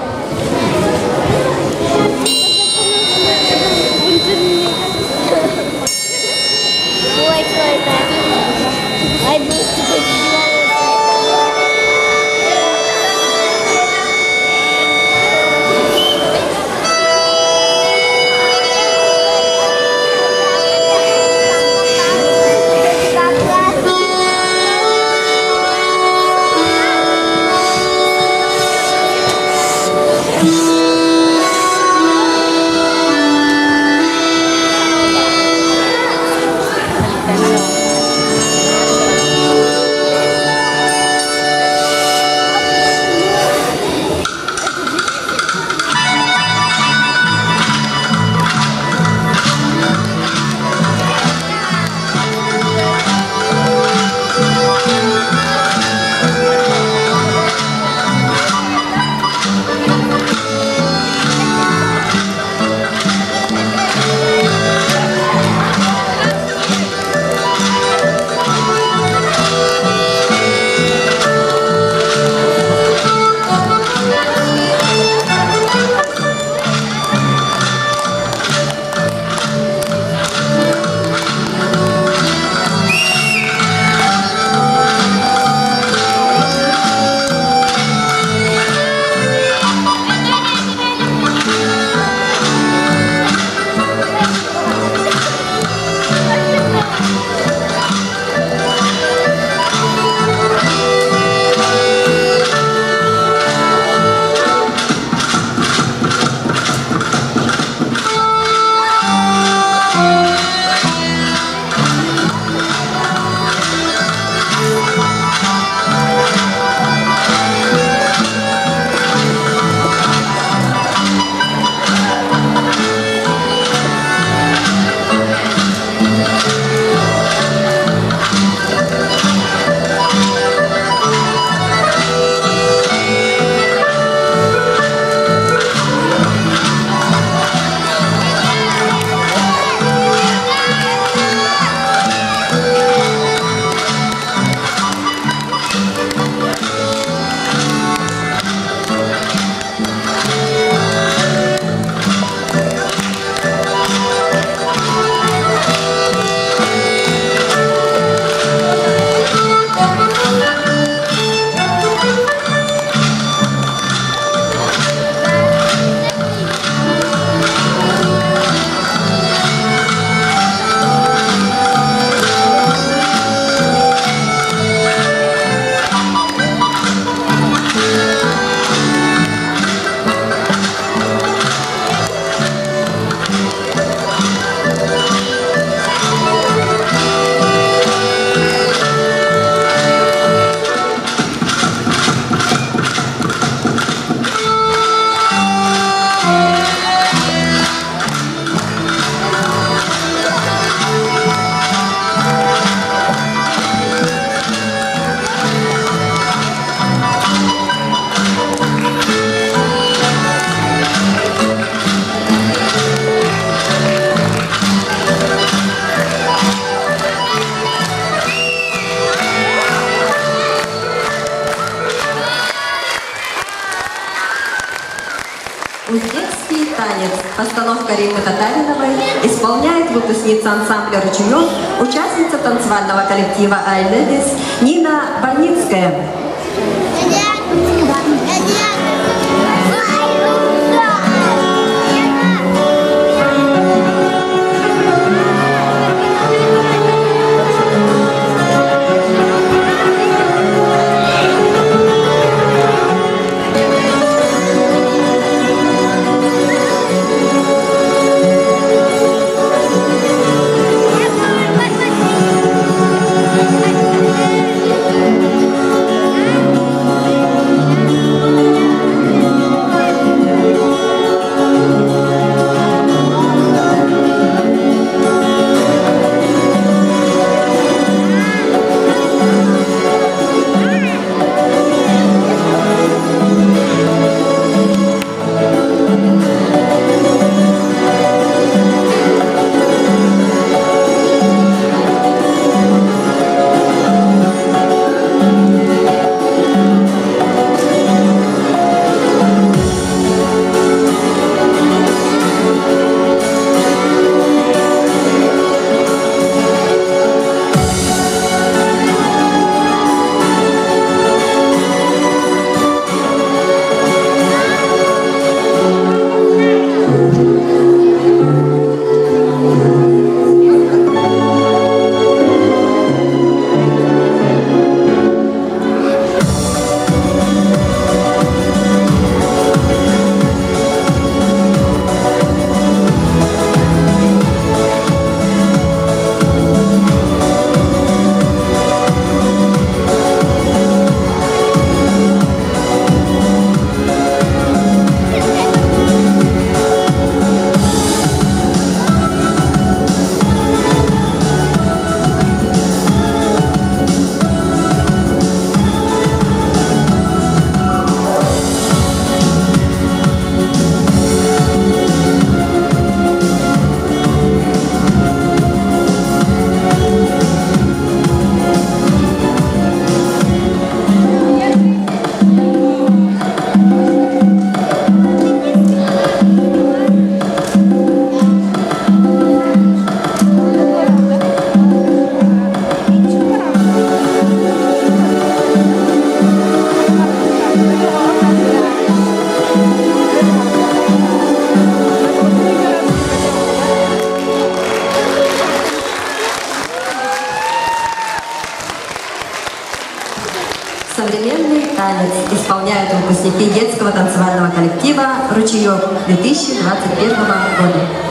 танец. Постановка Риммы Татариновой исполняет выпускница ансамбля «Ручеёк», участница танцевального коллектива «Айледис» Нина Больницкая. Современный танец исполняют выпускники детского танцевального коллектива «Ручеёк» 2021 года.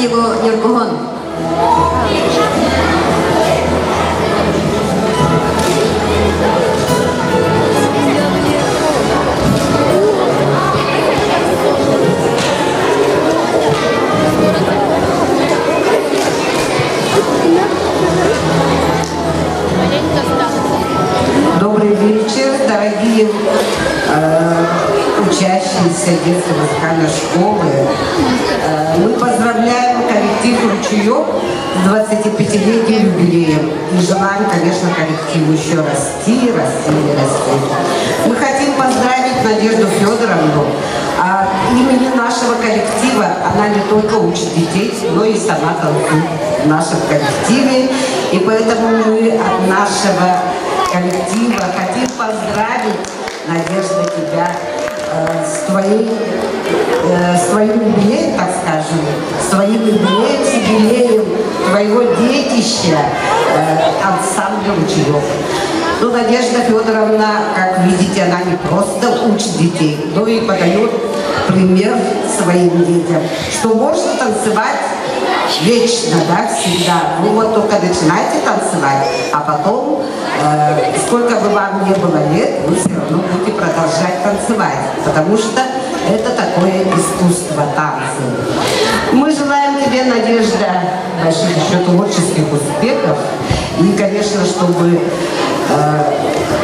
коллективу Нюргугун. Добрый вечер, дорогие учащиеся детской музыкальной школы. Мы поздравляем коллектив «Ручеек» с 25-летним юбилеем и желаем, конечно, коллективу еще расти, расти и расти. Мы хотим поздравить Надежду Федоровну. От имени нашего коллектива она не только учит детей, но и сама танцует в нашем коллективе. И поэтому мы от нашего коллектива хотим поздравить, Надежда, тебя с твоим юбилеем, так скажем, с твоим юбилеем, с юбилеем твоего детища ансамбля «Ручеек». Ну, Надежда Федоровна, как видите, она не просто учит детей, но и подает пример своим детям, что можно танцевать вечно, да, всегда. Вы вот только начинайте танцевать, а потом, сколько бы вам ни было лет, вы все равно будете продолжать танцевать, потому что это такое искусство танца. Мы желаем тебе, Надежда, больших еще творческих успехов и, конечно, чтобы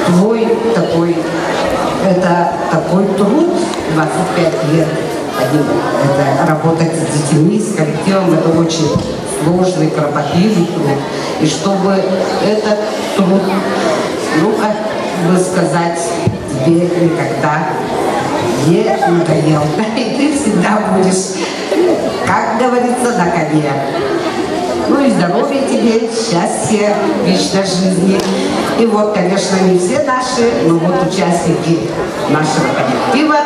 твой такой труд, 25 лет, это работать с детьми, с коллективом, это очень сложный, кропотливый труд. И чтобы этот труд, ну, как бы сказать, тебе никогда не надоел. И ты всегда будешь, как говорится, на коне. Ну и здоровья тебе, счастья, вечной жизни. И вот, конечно, не все наши, но вот участники нашего коллектива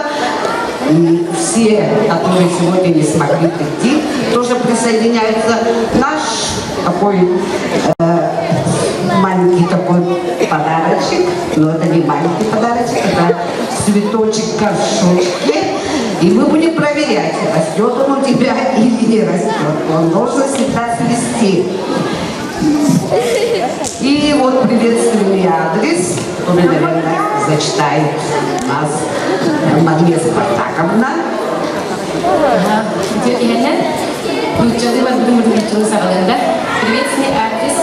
и все, которые сегодня не смогли прийти, тоже присоединяются. Наш такой маленький такой подарочек, но это не маленький подарочек, это цветочек в горшочке. И мы будем проверять, растет он у тебя или не растет. Он должен всегда цвести. И вот приветственный адрес, который, наверное, зачитает нас Мария Спартаковна. Приветственный адрес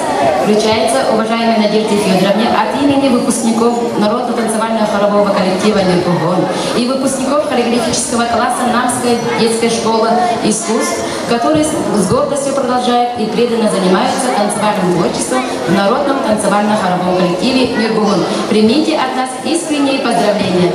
вручается уважаемой Надежде Федоровне от имени выпускников Народно-танцевального хорового коллектива «Нюргугун» и выпускников хореографического класса Намской детской школы искусств, которые с гордостью продолжают и преданно занимаются танцевальным творчеством в Народном танцевальном хоровом коллективе «Нюргугун». Примите от нас искренние поздравления.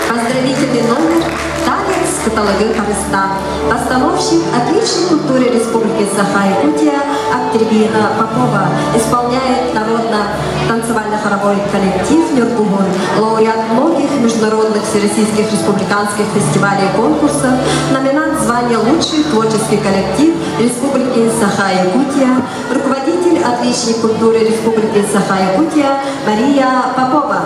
Поздравительный номер «Танец каталога Харыста». Постановщик отличной культуры Республики Саха-Якутия Актербина Попова исполняет народно-танцевально-хоровой коллектив «Нюргугун», лауреат многих международных всероссийских республиканских фестивалей и конкурсов, номинант звания «Лучший творческий коллектив Республики Саха-Якутия», руководитель отличной культуры Республики Саха-Якутия Мария Попова.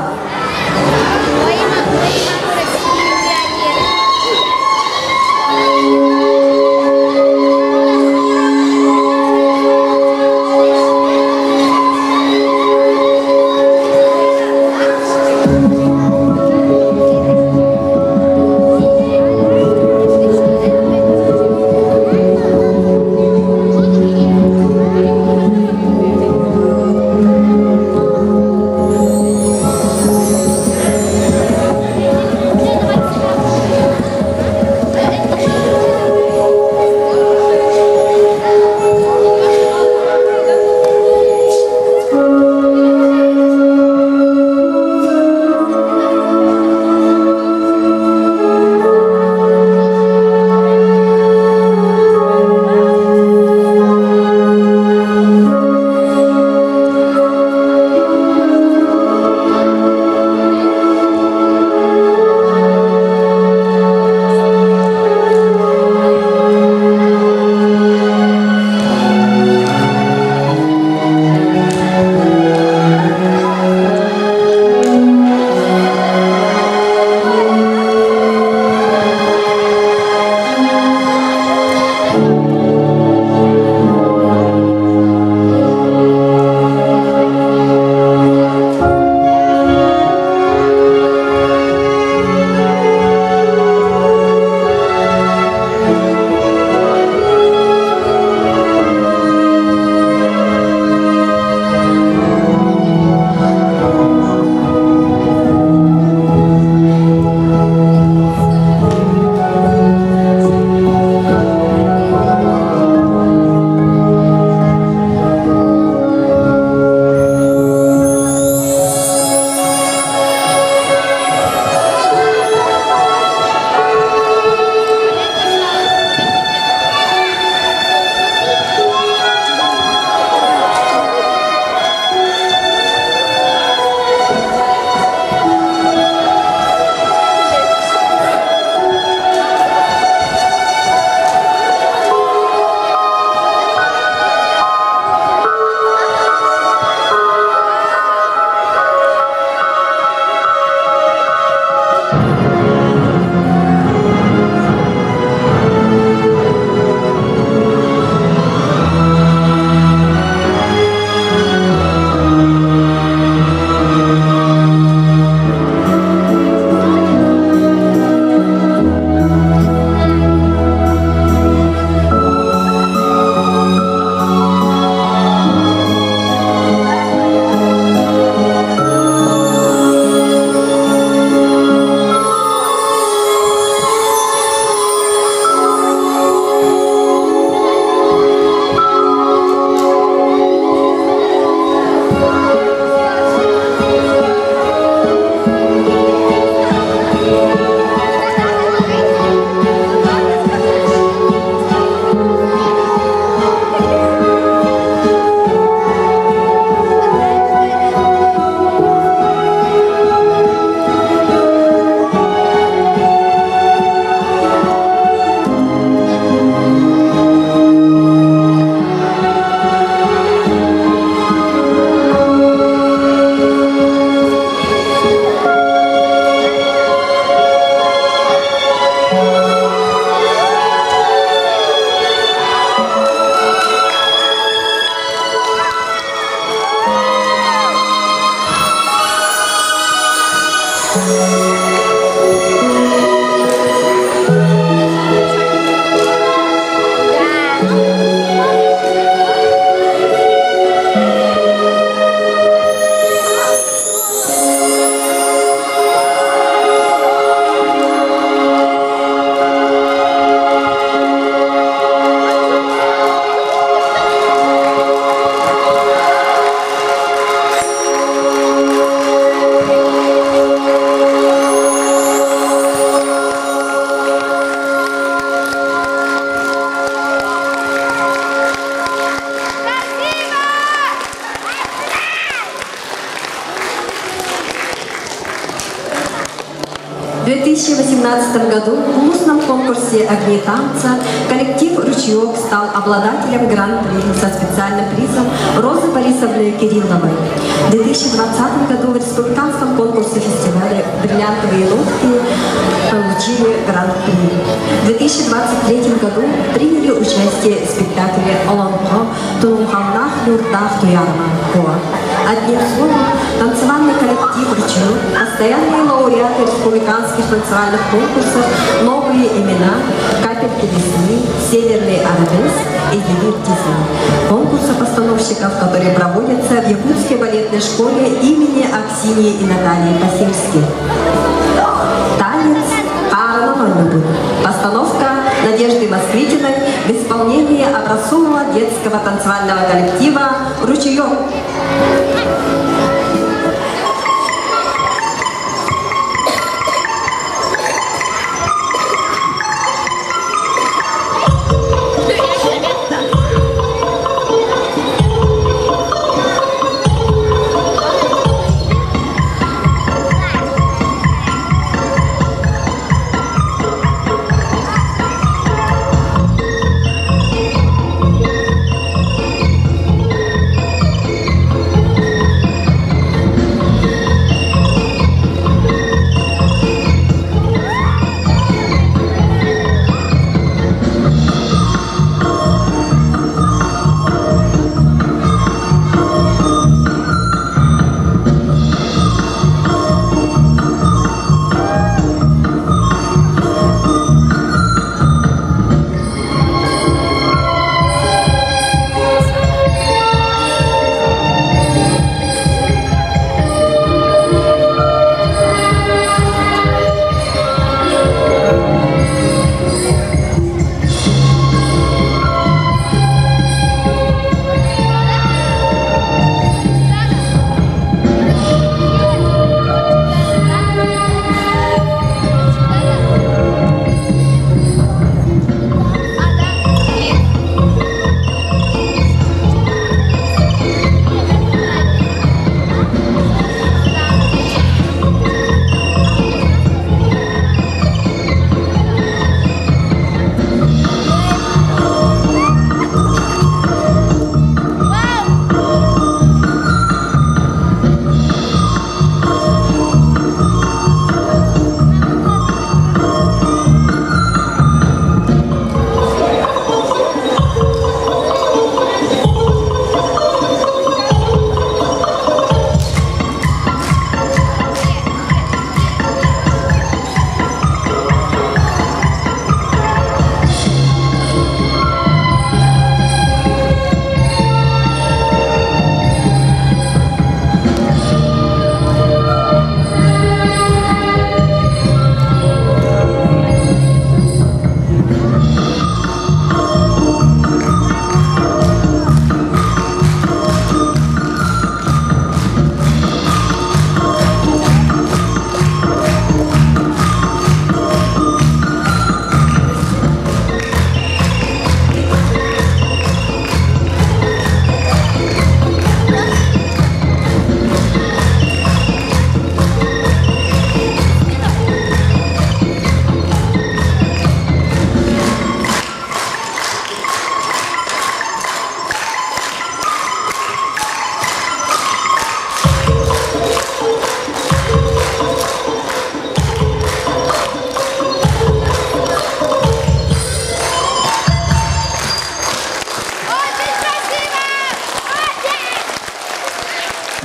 2018 году в устном конкурсе «Огни танца» коллектив «Ручеек» стал обладателем гран-при со специальным призом Розы Борисовны Кирилловой. В 2020 году в республиканском конкурсе фестиваля «Бриллиантовые нотки» получили гран-при. В 2023 году приняли участие в спектакле «Олонко Тулумханнах Юрдах Туярма». Одним словом, танцевальный коллектив «Ручеек», постоянные лауреаты республиканских танцевальных конкурсов, новые имена, «Капельки весны», «Северный арабеск» и «Девир Дисней». Конкурсы постановщиков, которые проводятся в Якутской балетной школе имени Аксинии и Натальи Посельских. Танец «Арнаманюбу». Постановка Надежды Москвитиной в исполнении образцового детского танцевального коллектива «Ручеек».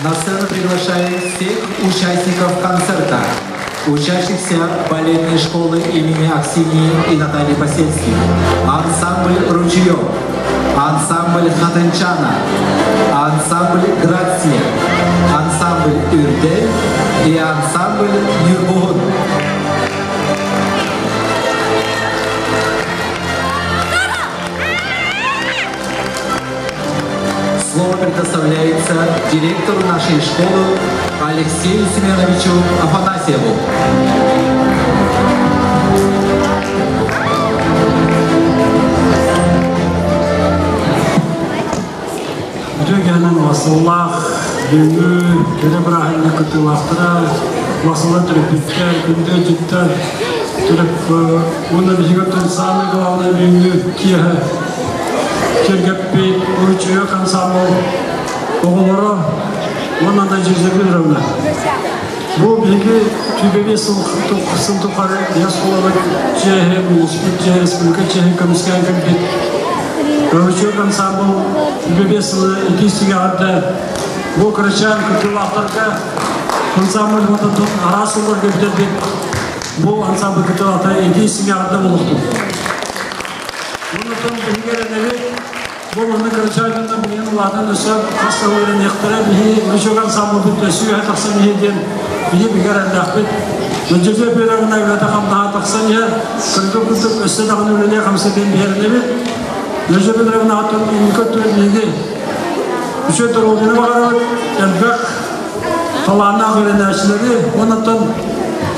На сцену приглашаем всех участников концерта, учащихся балетной школы имени Аксинии и Натальи Посельских, ансамбль «Ручеек», ансамбль «Хатынчана», ансамбль «Грация», ансамбль «Юрдель» и ансамбль «Нюрбугун». Слово предоставляется директору нашей школы Алексею Семеновичу Афанасьеву. Düğünün vasıllah, düğünü, göre bırakın yakıtı vaxtıra, Масалар türüpler, günde cidden türüp ona bir şeyden sağlık kılavuna büyüğü kiye kirgepi uçuyor kansamı oğulları ona da cezbedir ona. Bu bilgi tübebi sıntıkarı yas olarak CHM, Müspit Respublika CHM Komisyon Kabineti uçuyor kansamı tübebi sınırı ikisi arada bu kırışan kıtılaklarga Ansambl Vatadon arasılır göbderdik. Bu ansambl kıtılakta ikisi arada buluktu. Bunun bilgileri bu onu kırışayında bilen ulardan ösep hastalarının iktire bihi uçuk ansambl bütüsü taksan yedin bihi bir kere dahbet. Nöcece bir evine evlete kam daha taksan yer kırdık kırdık öste dağın ürüneye kamsetin bir yerine bir nöcece bir evine hatun imkat bilgi üçe durduğunu bakarım elbek Falana öğrenicileri ondan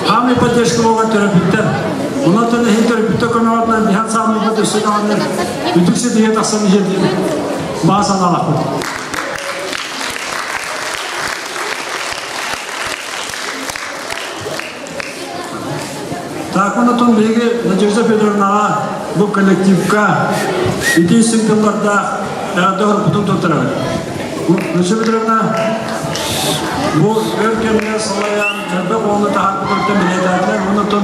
hami pateşki olan terapitler ondan hem terapitler konularında bir sami pateşki olanlar bütünse diye taksan yedi bazen alaklı. Takımın bilgi Necipse Federal'a bu kolektifka iki simptomlarda doğru kutum tutturuyor. Necipse Federal'a bu ülkemde salayan cebbe onu tahakkuk ettim bilgilerler. Unutun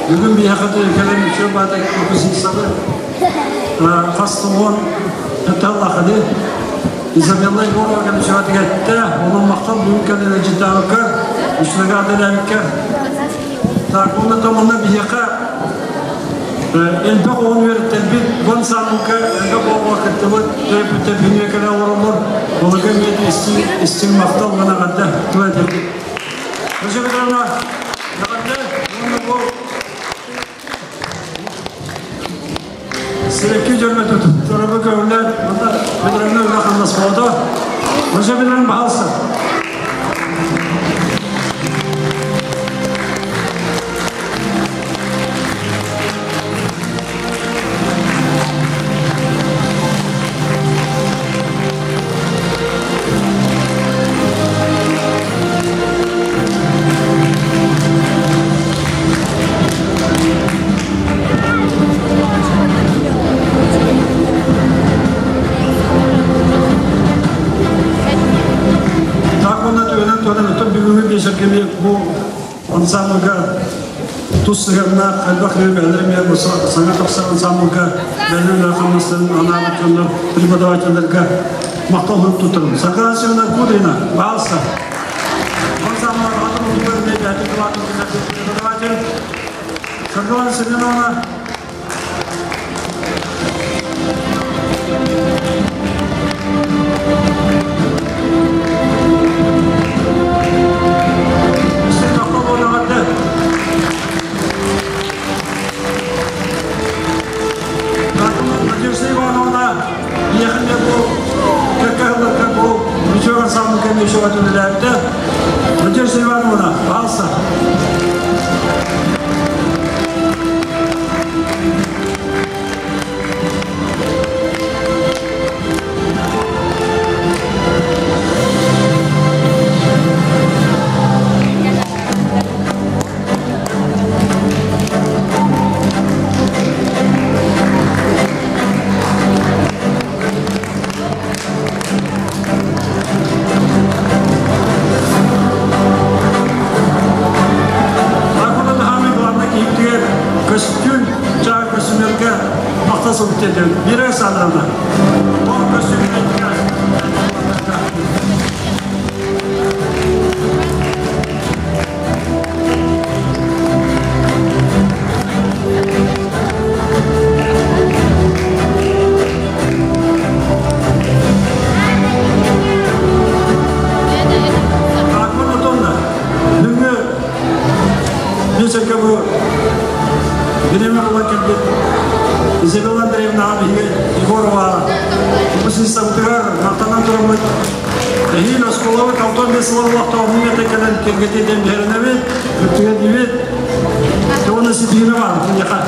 bugün bir yakıtı ülkelerin şu badaki kokusu sabır fastığın hatta İzabella'yı bu organizasyonu gitti. Onun maktab bu ülkelerin ciddi akar. Üçlüğe adaylarlıklar. Takımda tamamına bir yakıt elbette onu verirken bir bon sanıka elbette o vakitte bu tepinye kadar olurlar. Onu gömüyordu istim maktal bana kadar tuvalet edildi. Teşekkür ederim. Yakında bunu bu sürekli cümle tutup tarafı köyler onda bediremle ulakan nasıl oldu? Teşekkür ederim bahalsa. Bu ansambulga tuzlarına kalbakları belirlemeyen bu sanat aksan ansambulga belirli rakamlarının analitikler, pribadavaçlarga maktalık tutarım. Sakarasyonlar kudrina, bağırsa. Ansambullar adımı tutarım, ne derdi kılatın pribadavaçlar. Sakarasyonlar ona yakında bu kakalıkta bu mücadele sandıkta meşruatülerde mücadele var ona alsa. Kostüm, çağ kostümlerine aktası bitiyor. Birer sanırım. O kostümlerine aklıma tonla. Dün bir şaka bu Benim vakit Isabella Andreevna Егорова выпускница УТР Мартанан Турамыт Хило школовы калтон без слова вахта умеет экелен кергетеден береневе Күттүгедивет Тоны сидигиневан Куньяха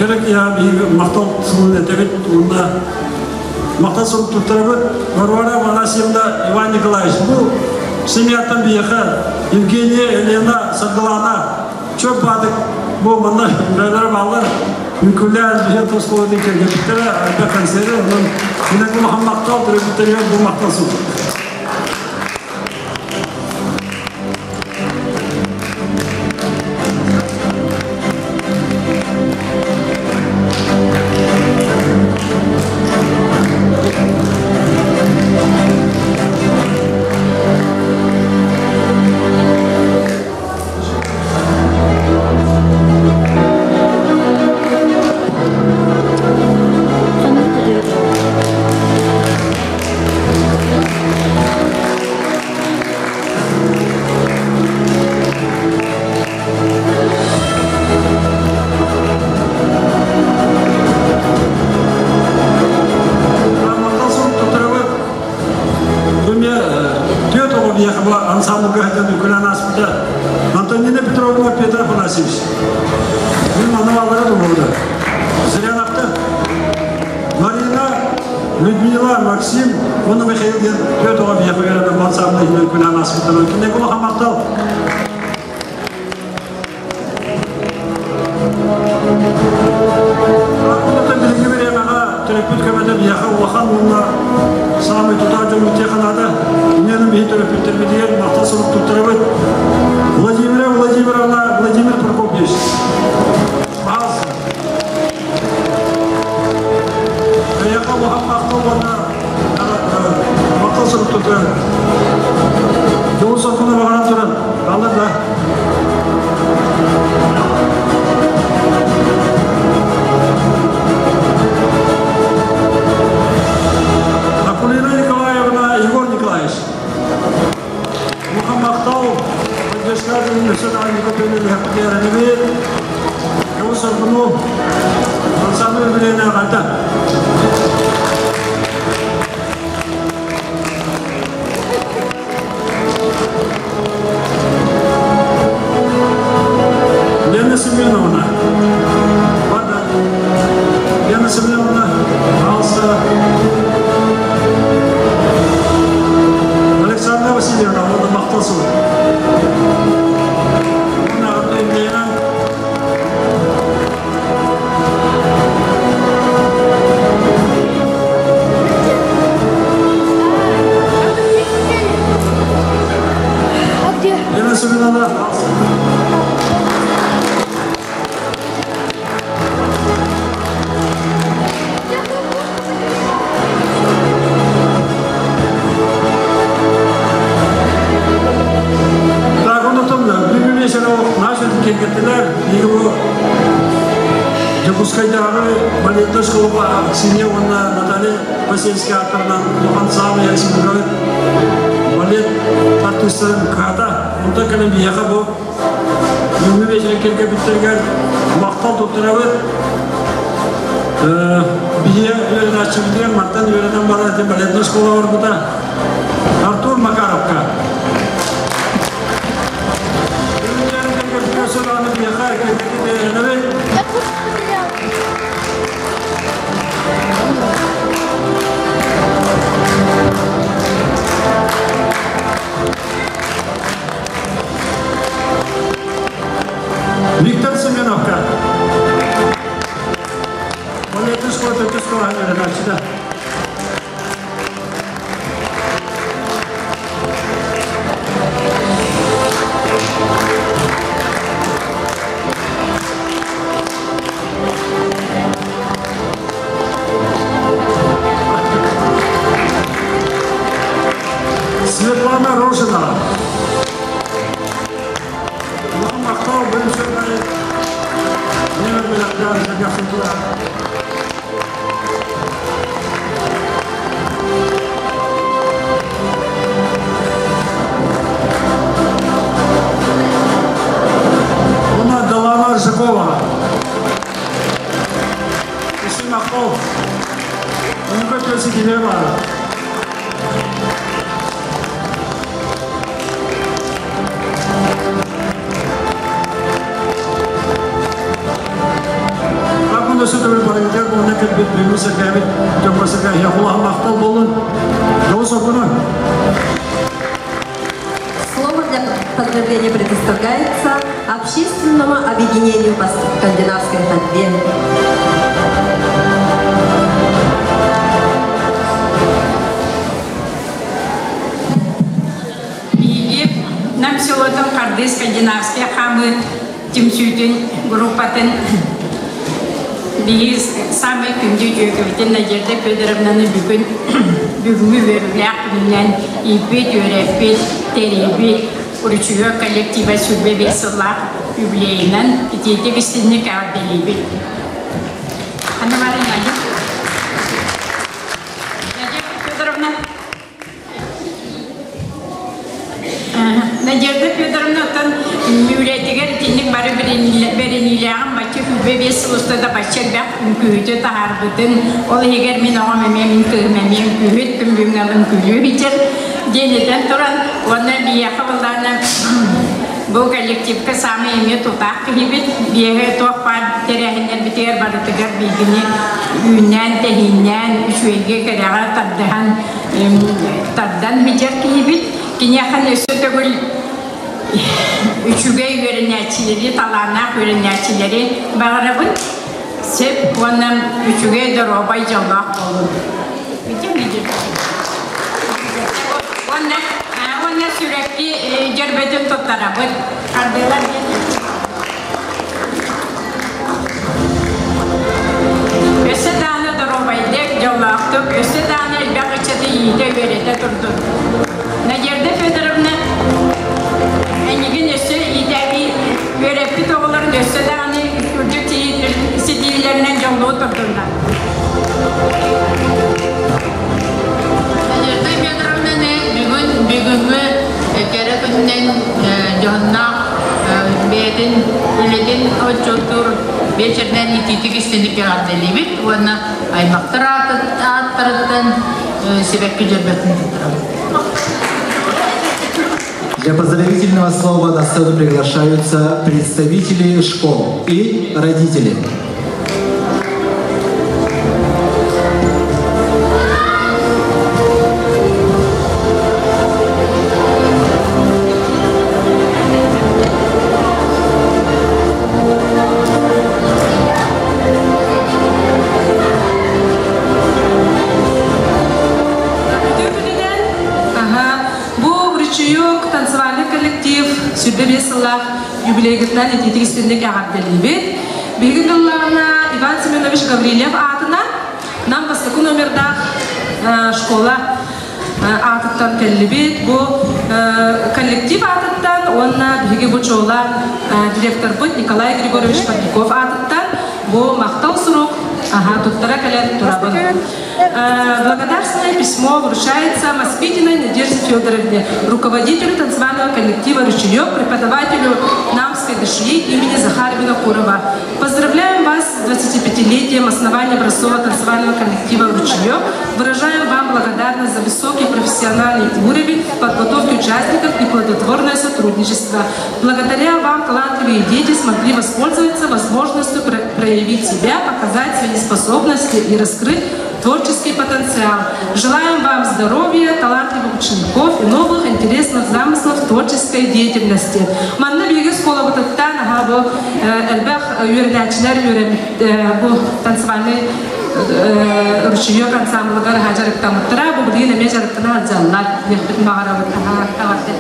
керек я мақтал сылын етегет, онда мақтал сылын тұттырабы, Варвара Ванасьевна Иван Николаевич, бұл семьяттан бияқа, Евгения Елена Саргалана, чөп бадық, бұл мұнда бәлері балыр, мүмкілер бүйет ұсқылы кергендіктері, әлбә консері, оның Инеку Махаммақтал, түрекеттерге бұл мақтал сылын. Антонина Петровна Петр Афанасьевич. Зыряновта Марина Людмила Максим, он Михаил Петров, я поверю, на ансамбле Кулянас. Инеку Махаммақтал. Терапевт командир яха улахан мына самый туда жолу теханада менің бей терапевттер бедеген мақтасылып тұттырабы Владимира Владимировна Владимир Прокопьевич. Аз. Яха улахан мақтауына мақтасылып тұттырабы. Жолы сұрқына бағанат тұрын. Алыр да. Лена Семеновна, пожалуйста. Александра Васильевна, вот Махтасова. Лена Семеновна. Кергеттелер, его Жапускайдағы балетті школға сене онна Наталья Васильский авторынан Лохан Саамы Ясимугавы балет артистерін қағата. Онда Колумбияға бұл Юңғы вечері келге біттерген мақтал тұттырабы бие өрін ашып бітірген мақтан өрінен баратын балетті школға орбыта Артур Макаровқа. Виктор Семеновка. Он это скоро начал. Светлана Рожина. Махтал бывший Она Далава Жакова. Иши Махтал. Он как если генерал. Бегуса Кавит, Тёмасака, Яхула Махтал Болон. Голосовано. Слово для поздравления предоставляется Общественному объединению по скандинавской ходьбе. Нам селотон карды скандинавские хамы тимсютин группатын биз самый күнде жөгөбүтен Надежда Федоровнаны бүгүнгү берүүлэк күнүнөн ипет өреппет теребит уручуга коллектива сүрбе бесыллах юбилейинен итетек истинник арделибит. Надежда Федоровна. Надежда Федоровна тан мюретигер тинник бары берениляган бачы хүбе бес устада бачыр бак күйтө тахарбытын ол егер мен оға мен кыгмемен күйт күмбүңнәбын күлү битер денеден туран онна бия кабылдана бу коллективка самы эме тутак кибит бие топар терехинер битер барытыгар бигини үннән техиннән үшөйге керага тардан битер кибит киняхан өсөтөгүл üçüge öğrenicileri, talana öğrenicileri bağırabın. Sep ondan üçüge de robay jalak olur. Ondan sürekli cerbetim tutarabın. Kardeler öse dağına da robaylık jalaktık. Öse dağına elbaq içede yiğide verede durdu. Nadejda Fyodorovna Enigin üstü İdebi görevli oğulların üstü de hani çocuk istedilerinden canlı oturduğundan. Надежда Федоровна бүгүнгү кere күннен жонна бедин үледин очотур вечерден ититик истенip ярделибит уна аймактар аттардан себепки жербетин турат. Для поздравительного слова на сцену приглашаются представители школ и родители. Юбилейгітнен ететігістендік ағабделібет. Білген жылларына Иван Семенович Гаврилев атына нам бастықы номердақ школа атыттан кәлібет. Бұл коллектив атыттан, онына бігі бұчола директор бұд Николай Григорьевич Падников атыттан. Бұл мақтау сұрық туттара кәлет турабын. Благодарственное письмо вручается Москвитиной Надежде Федоровне, руководителю танцевального коллектива «Ручеек», преподавателю Намской ДШИ имени Захара Винокурова. Поздравляем вас с 25-летием основания образцового танцевального коллектива «Ручеек». Выражаем вам благодарность за высокий профессиональный уровень подготовки участников и плодотворное сотрудничество. Благодаря вам талантливые дети смогли воспользоваться возможностью проявить себя, показать свои способности и раскрыть творческий потенциал. Желаем вам здоровья, талантливых учеников и новых интересных замыслов творческой деятельности. Манна биги школа бутаттан хабо элбах юрнячнер бу танцевальный ручеек ансамбльгар хаджарыктан муттара бу билгин эме жарыктана хаджаллар нехбит магарабыт таватты.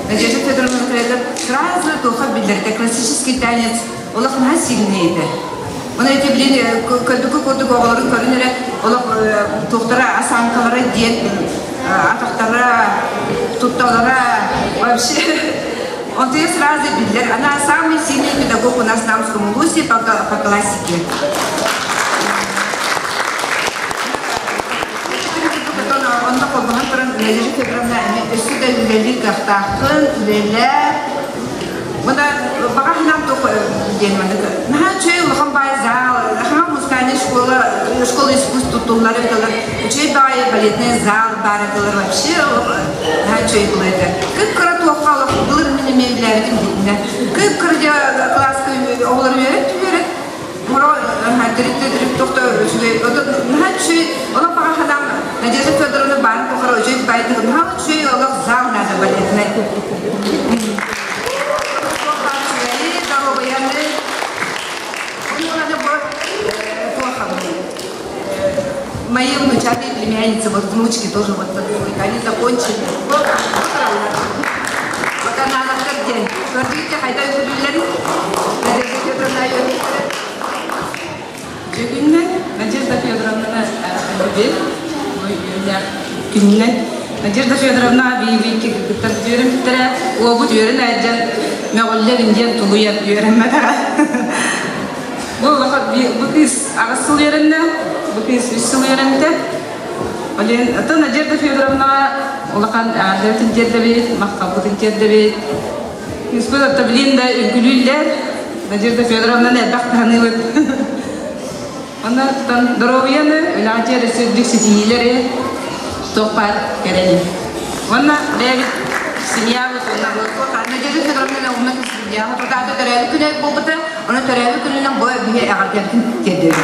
Надежда Федоровна сразу тоха билдерде классический танец олах на сильнейді. Он эти блин көдігі оғыларын көрінері олах тоқтара асанкалары дет, атақтара, тутталара, вообще. Он то сразу билдер. Она самый сильный педагог у нас в Намском УГУСе по классике. Надежда Федоровна, сюда великих тахын, веля. Мына баға нам только день мадыга. Наха чей лохам бай зал, наха музыкальная школа искусств туллары кылар. Чей бай балетный зал бары кылар вообще. Наха чей было это. Как карату ахалах было меня мебелярит мне. Как кардя класска олар верит. Моро наха директор тохто чей. Наха чей ола баға нам Надежда Федоровна бан похоро чей бай наха чей ола зал надо балетный. Мои внучаты и племянницы, вот внучки тоже вот они закончили. Вот она на как день. Смотрите, хайда и гулюляри. Надежда Федоровна Надежда Федоровна Надежда Федоровна бейбейки тартырым тірі обут өрін әдден мәғоллер инден тулуяп өрін мәтаға. Бұл кыз ағысыл өрінді, бұл кыз үссіл өрінді. Ата Надежда Федоровна олақан әділетін терді бейт, мақтабытын терді бейт. Үспіл атаблин да үлгілілер Надежда Федоровна әдбақ танылып. Она там здоровьяны, өләңтер сөздік сетиелері тоқпар керели. Она левит семья вот она вот. Надежда Федоровна умна семья. Вот это терели күнек болбыты, оны терели күнінен бой бие ағардердің тердері.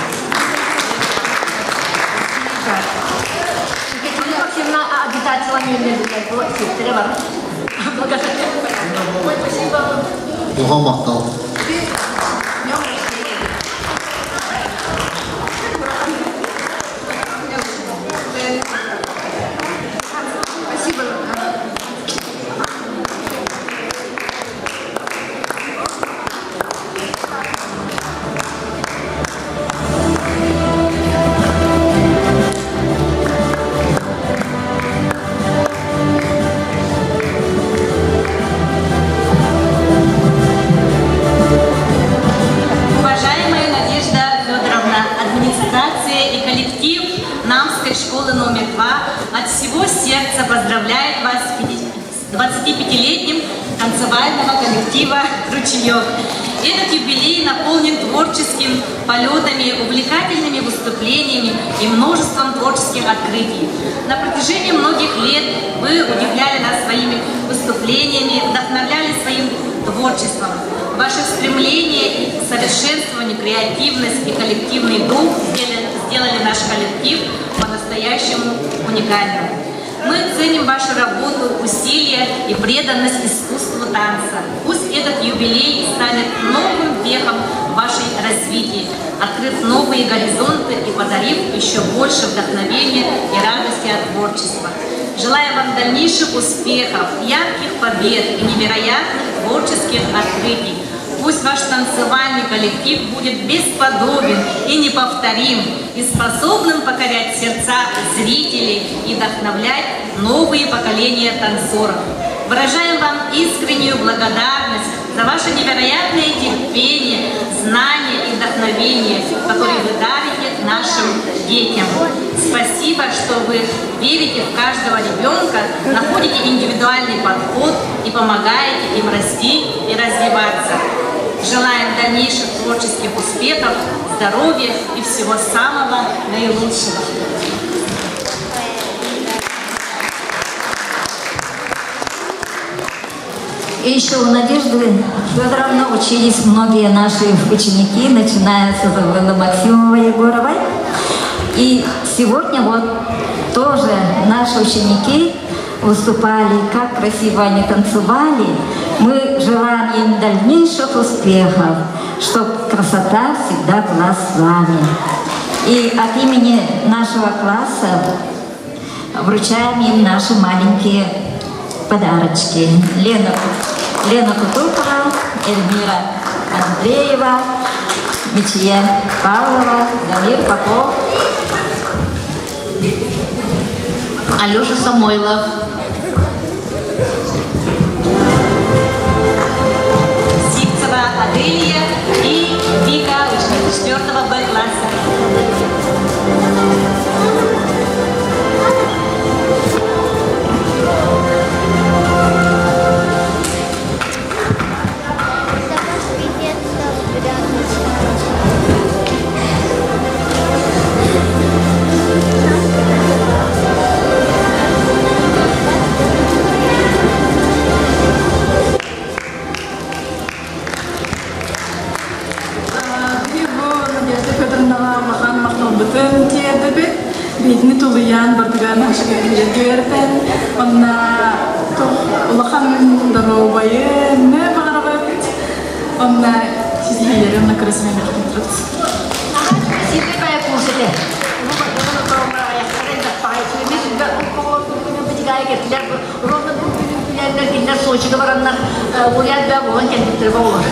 Максимна агитацияны өндірдік, бұл сеттері бар. Оған мақтал. школы номер 2 от всего сердца поздравляет вас с 25-летним танцевального коллектива «Ручеек». Этот юбилей наполнен творческими полетами, увлекательными выступлениями и множеством творческих открытий. На протяжении многих лет вы удивляли нас своими выступлениями, вдохновляли своим творчеством. Ваше стремление к совершенствованию, креативность и коллективный дух сделали наш коллектив по-настоящему уникальным. Мы ценим вашу работу, усилия и преданность искусству танца. Пусть этот юбилей станет новым вехом в вашей развитии, открыв новые горизонты и подарив еще больше вдохновения и радости от творчества. Желаю вам дальнейших успехов, ярких побед и невероятных творческих открытий. Пусть ваш танцевальный коллектив будет бесподобен и неповторим, и способным покорять сердца зрителей и вдохновлять новые поколения танцоров. Выражаем вам искреннюю благодарность за ваше невероятное терпение, знания и вдохновение, которые вы дарите нашим детям. Спасибо, что вы верите в каждого ребенка, находите индивидуальный подход и помогаете им расти и развиваться. Желаем дальнейших творческих успехов, здоровья и всего самого наилучшего. И еще у Надежды Федоровны учились многие наши ученики, начиная с Изабеллы Максимовой Егоровой. И сегодня вот тоже наши ученики выступали, как красиво они танцевали. Мы желаем им дальнейших успехов, чтобы красота всегда была с вами. И от имени нашего класса вручаем им наши маленькие подарочки. Лена Кутукова, Эльмира Андреева, Митье Павлова, Дамир Попов, Алеша Самойлов, Сикцева Аделия и Вика, ученик 4 Б класса. бутын тиедебит. Битни тулуян бардыган ашыгын görten. Онна улахан даробайы не багарабыт. Онна сизгилерин на красный микрофон. Сидебая кушали. Ровно күнләр кинләр Сочига бараннар. Уят да булган кендиктер булыр.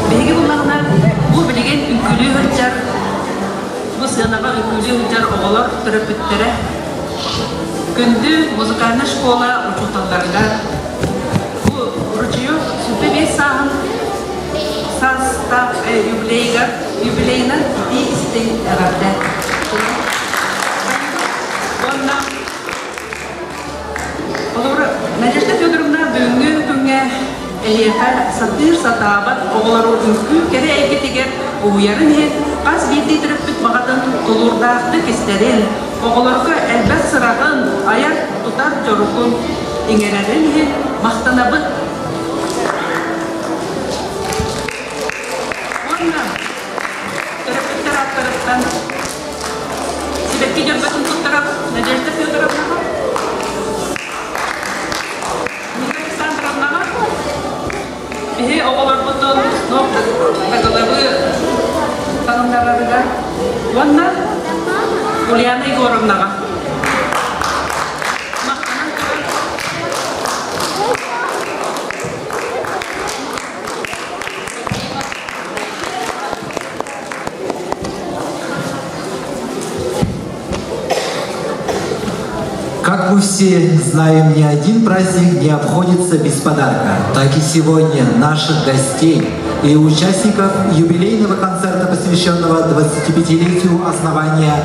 Беги булмагына бу билеген үкүлү хөрчәр. Бу сынаба үкүлү хөрчәр оголор төрөпүттөрө. Күндү музыкальный школа учуталдарга. Бу ручеёк сүпебе саһын состав юбилейна и истин агарды. Ондан олар Надежда Федоровна бүгүнкү күнгө сатыр сатабат оголору үкү кере экетигер уярын хет кас бирди төрөпүт багатын тулурдаакты кестерин оголорго элбет сырагын аяк тутар жорукун иңерерин хет мактанабыт. Ондан төрөпүттөр аттарыттан сибетки жөрбөтүн туттарап Надежда Федоровнага Bihi oğullar butun nokta katalabı tanımlarlarıga Vanna Ulyana Igorovnaga Как мы все знаем, ни один праздник не обходится без подарка. Так и сегодня наших гостей и участников юбилейного концерта, посвященного 25-летию основания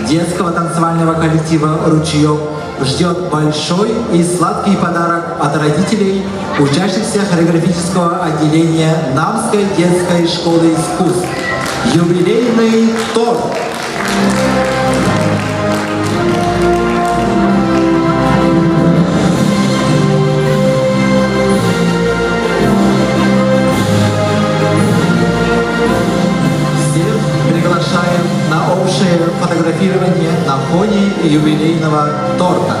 детского танцевального коллектива «Ручеёк», ждет большой и сладкий подарок от родителей, учащихся хореографического отделения Намской детской школы искусств. Юбилейный торт. Приглашаем на общее фотографирование на фоне юбилейного торта.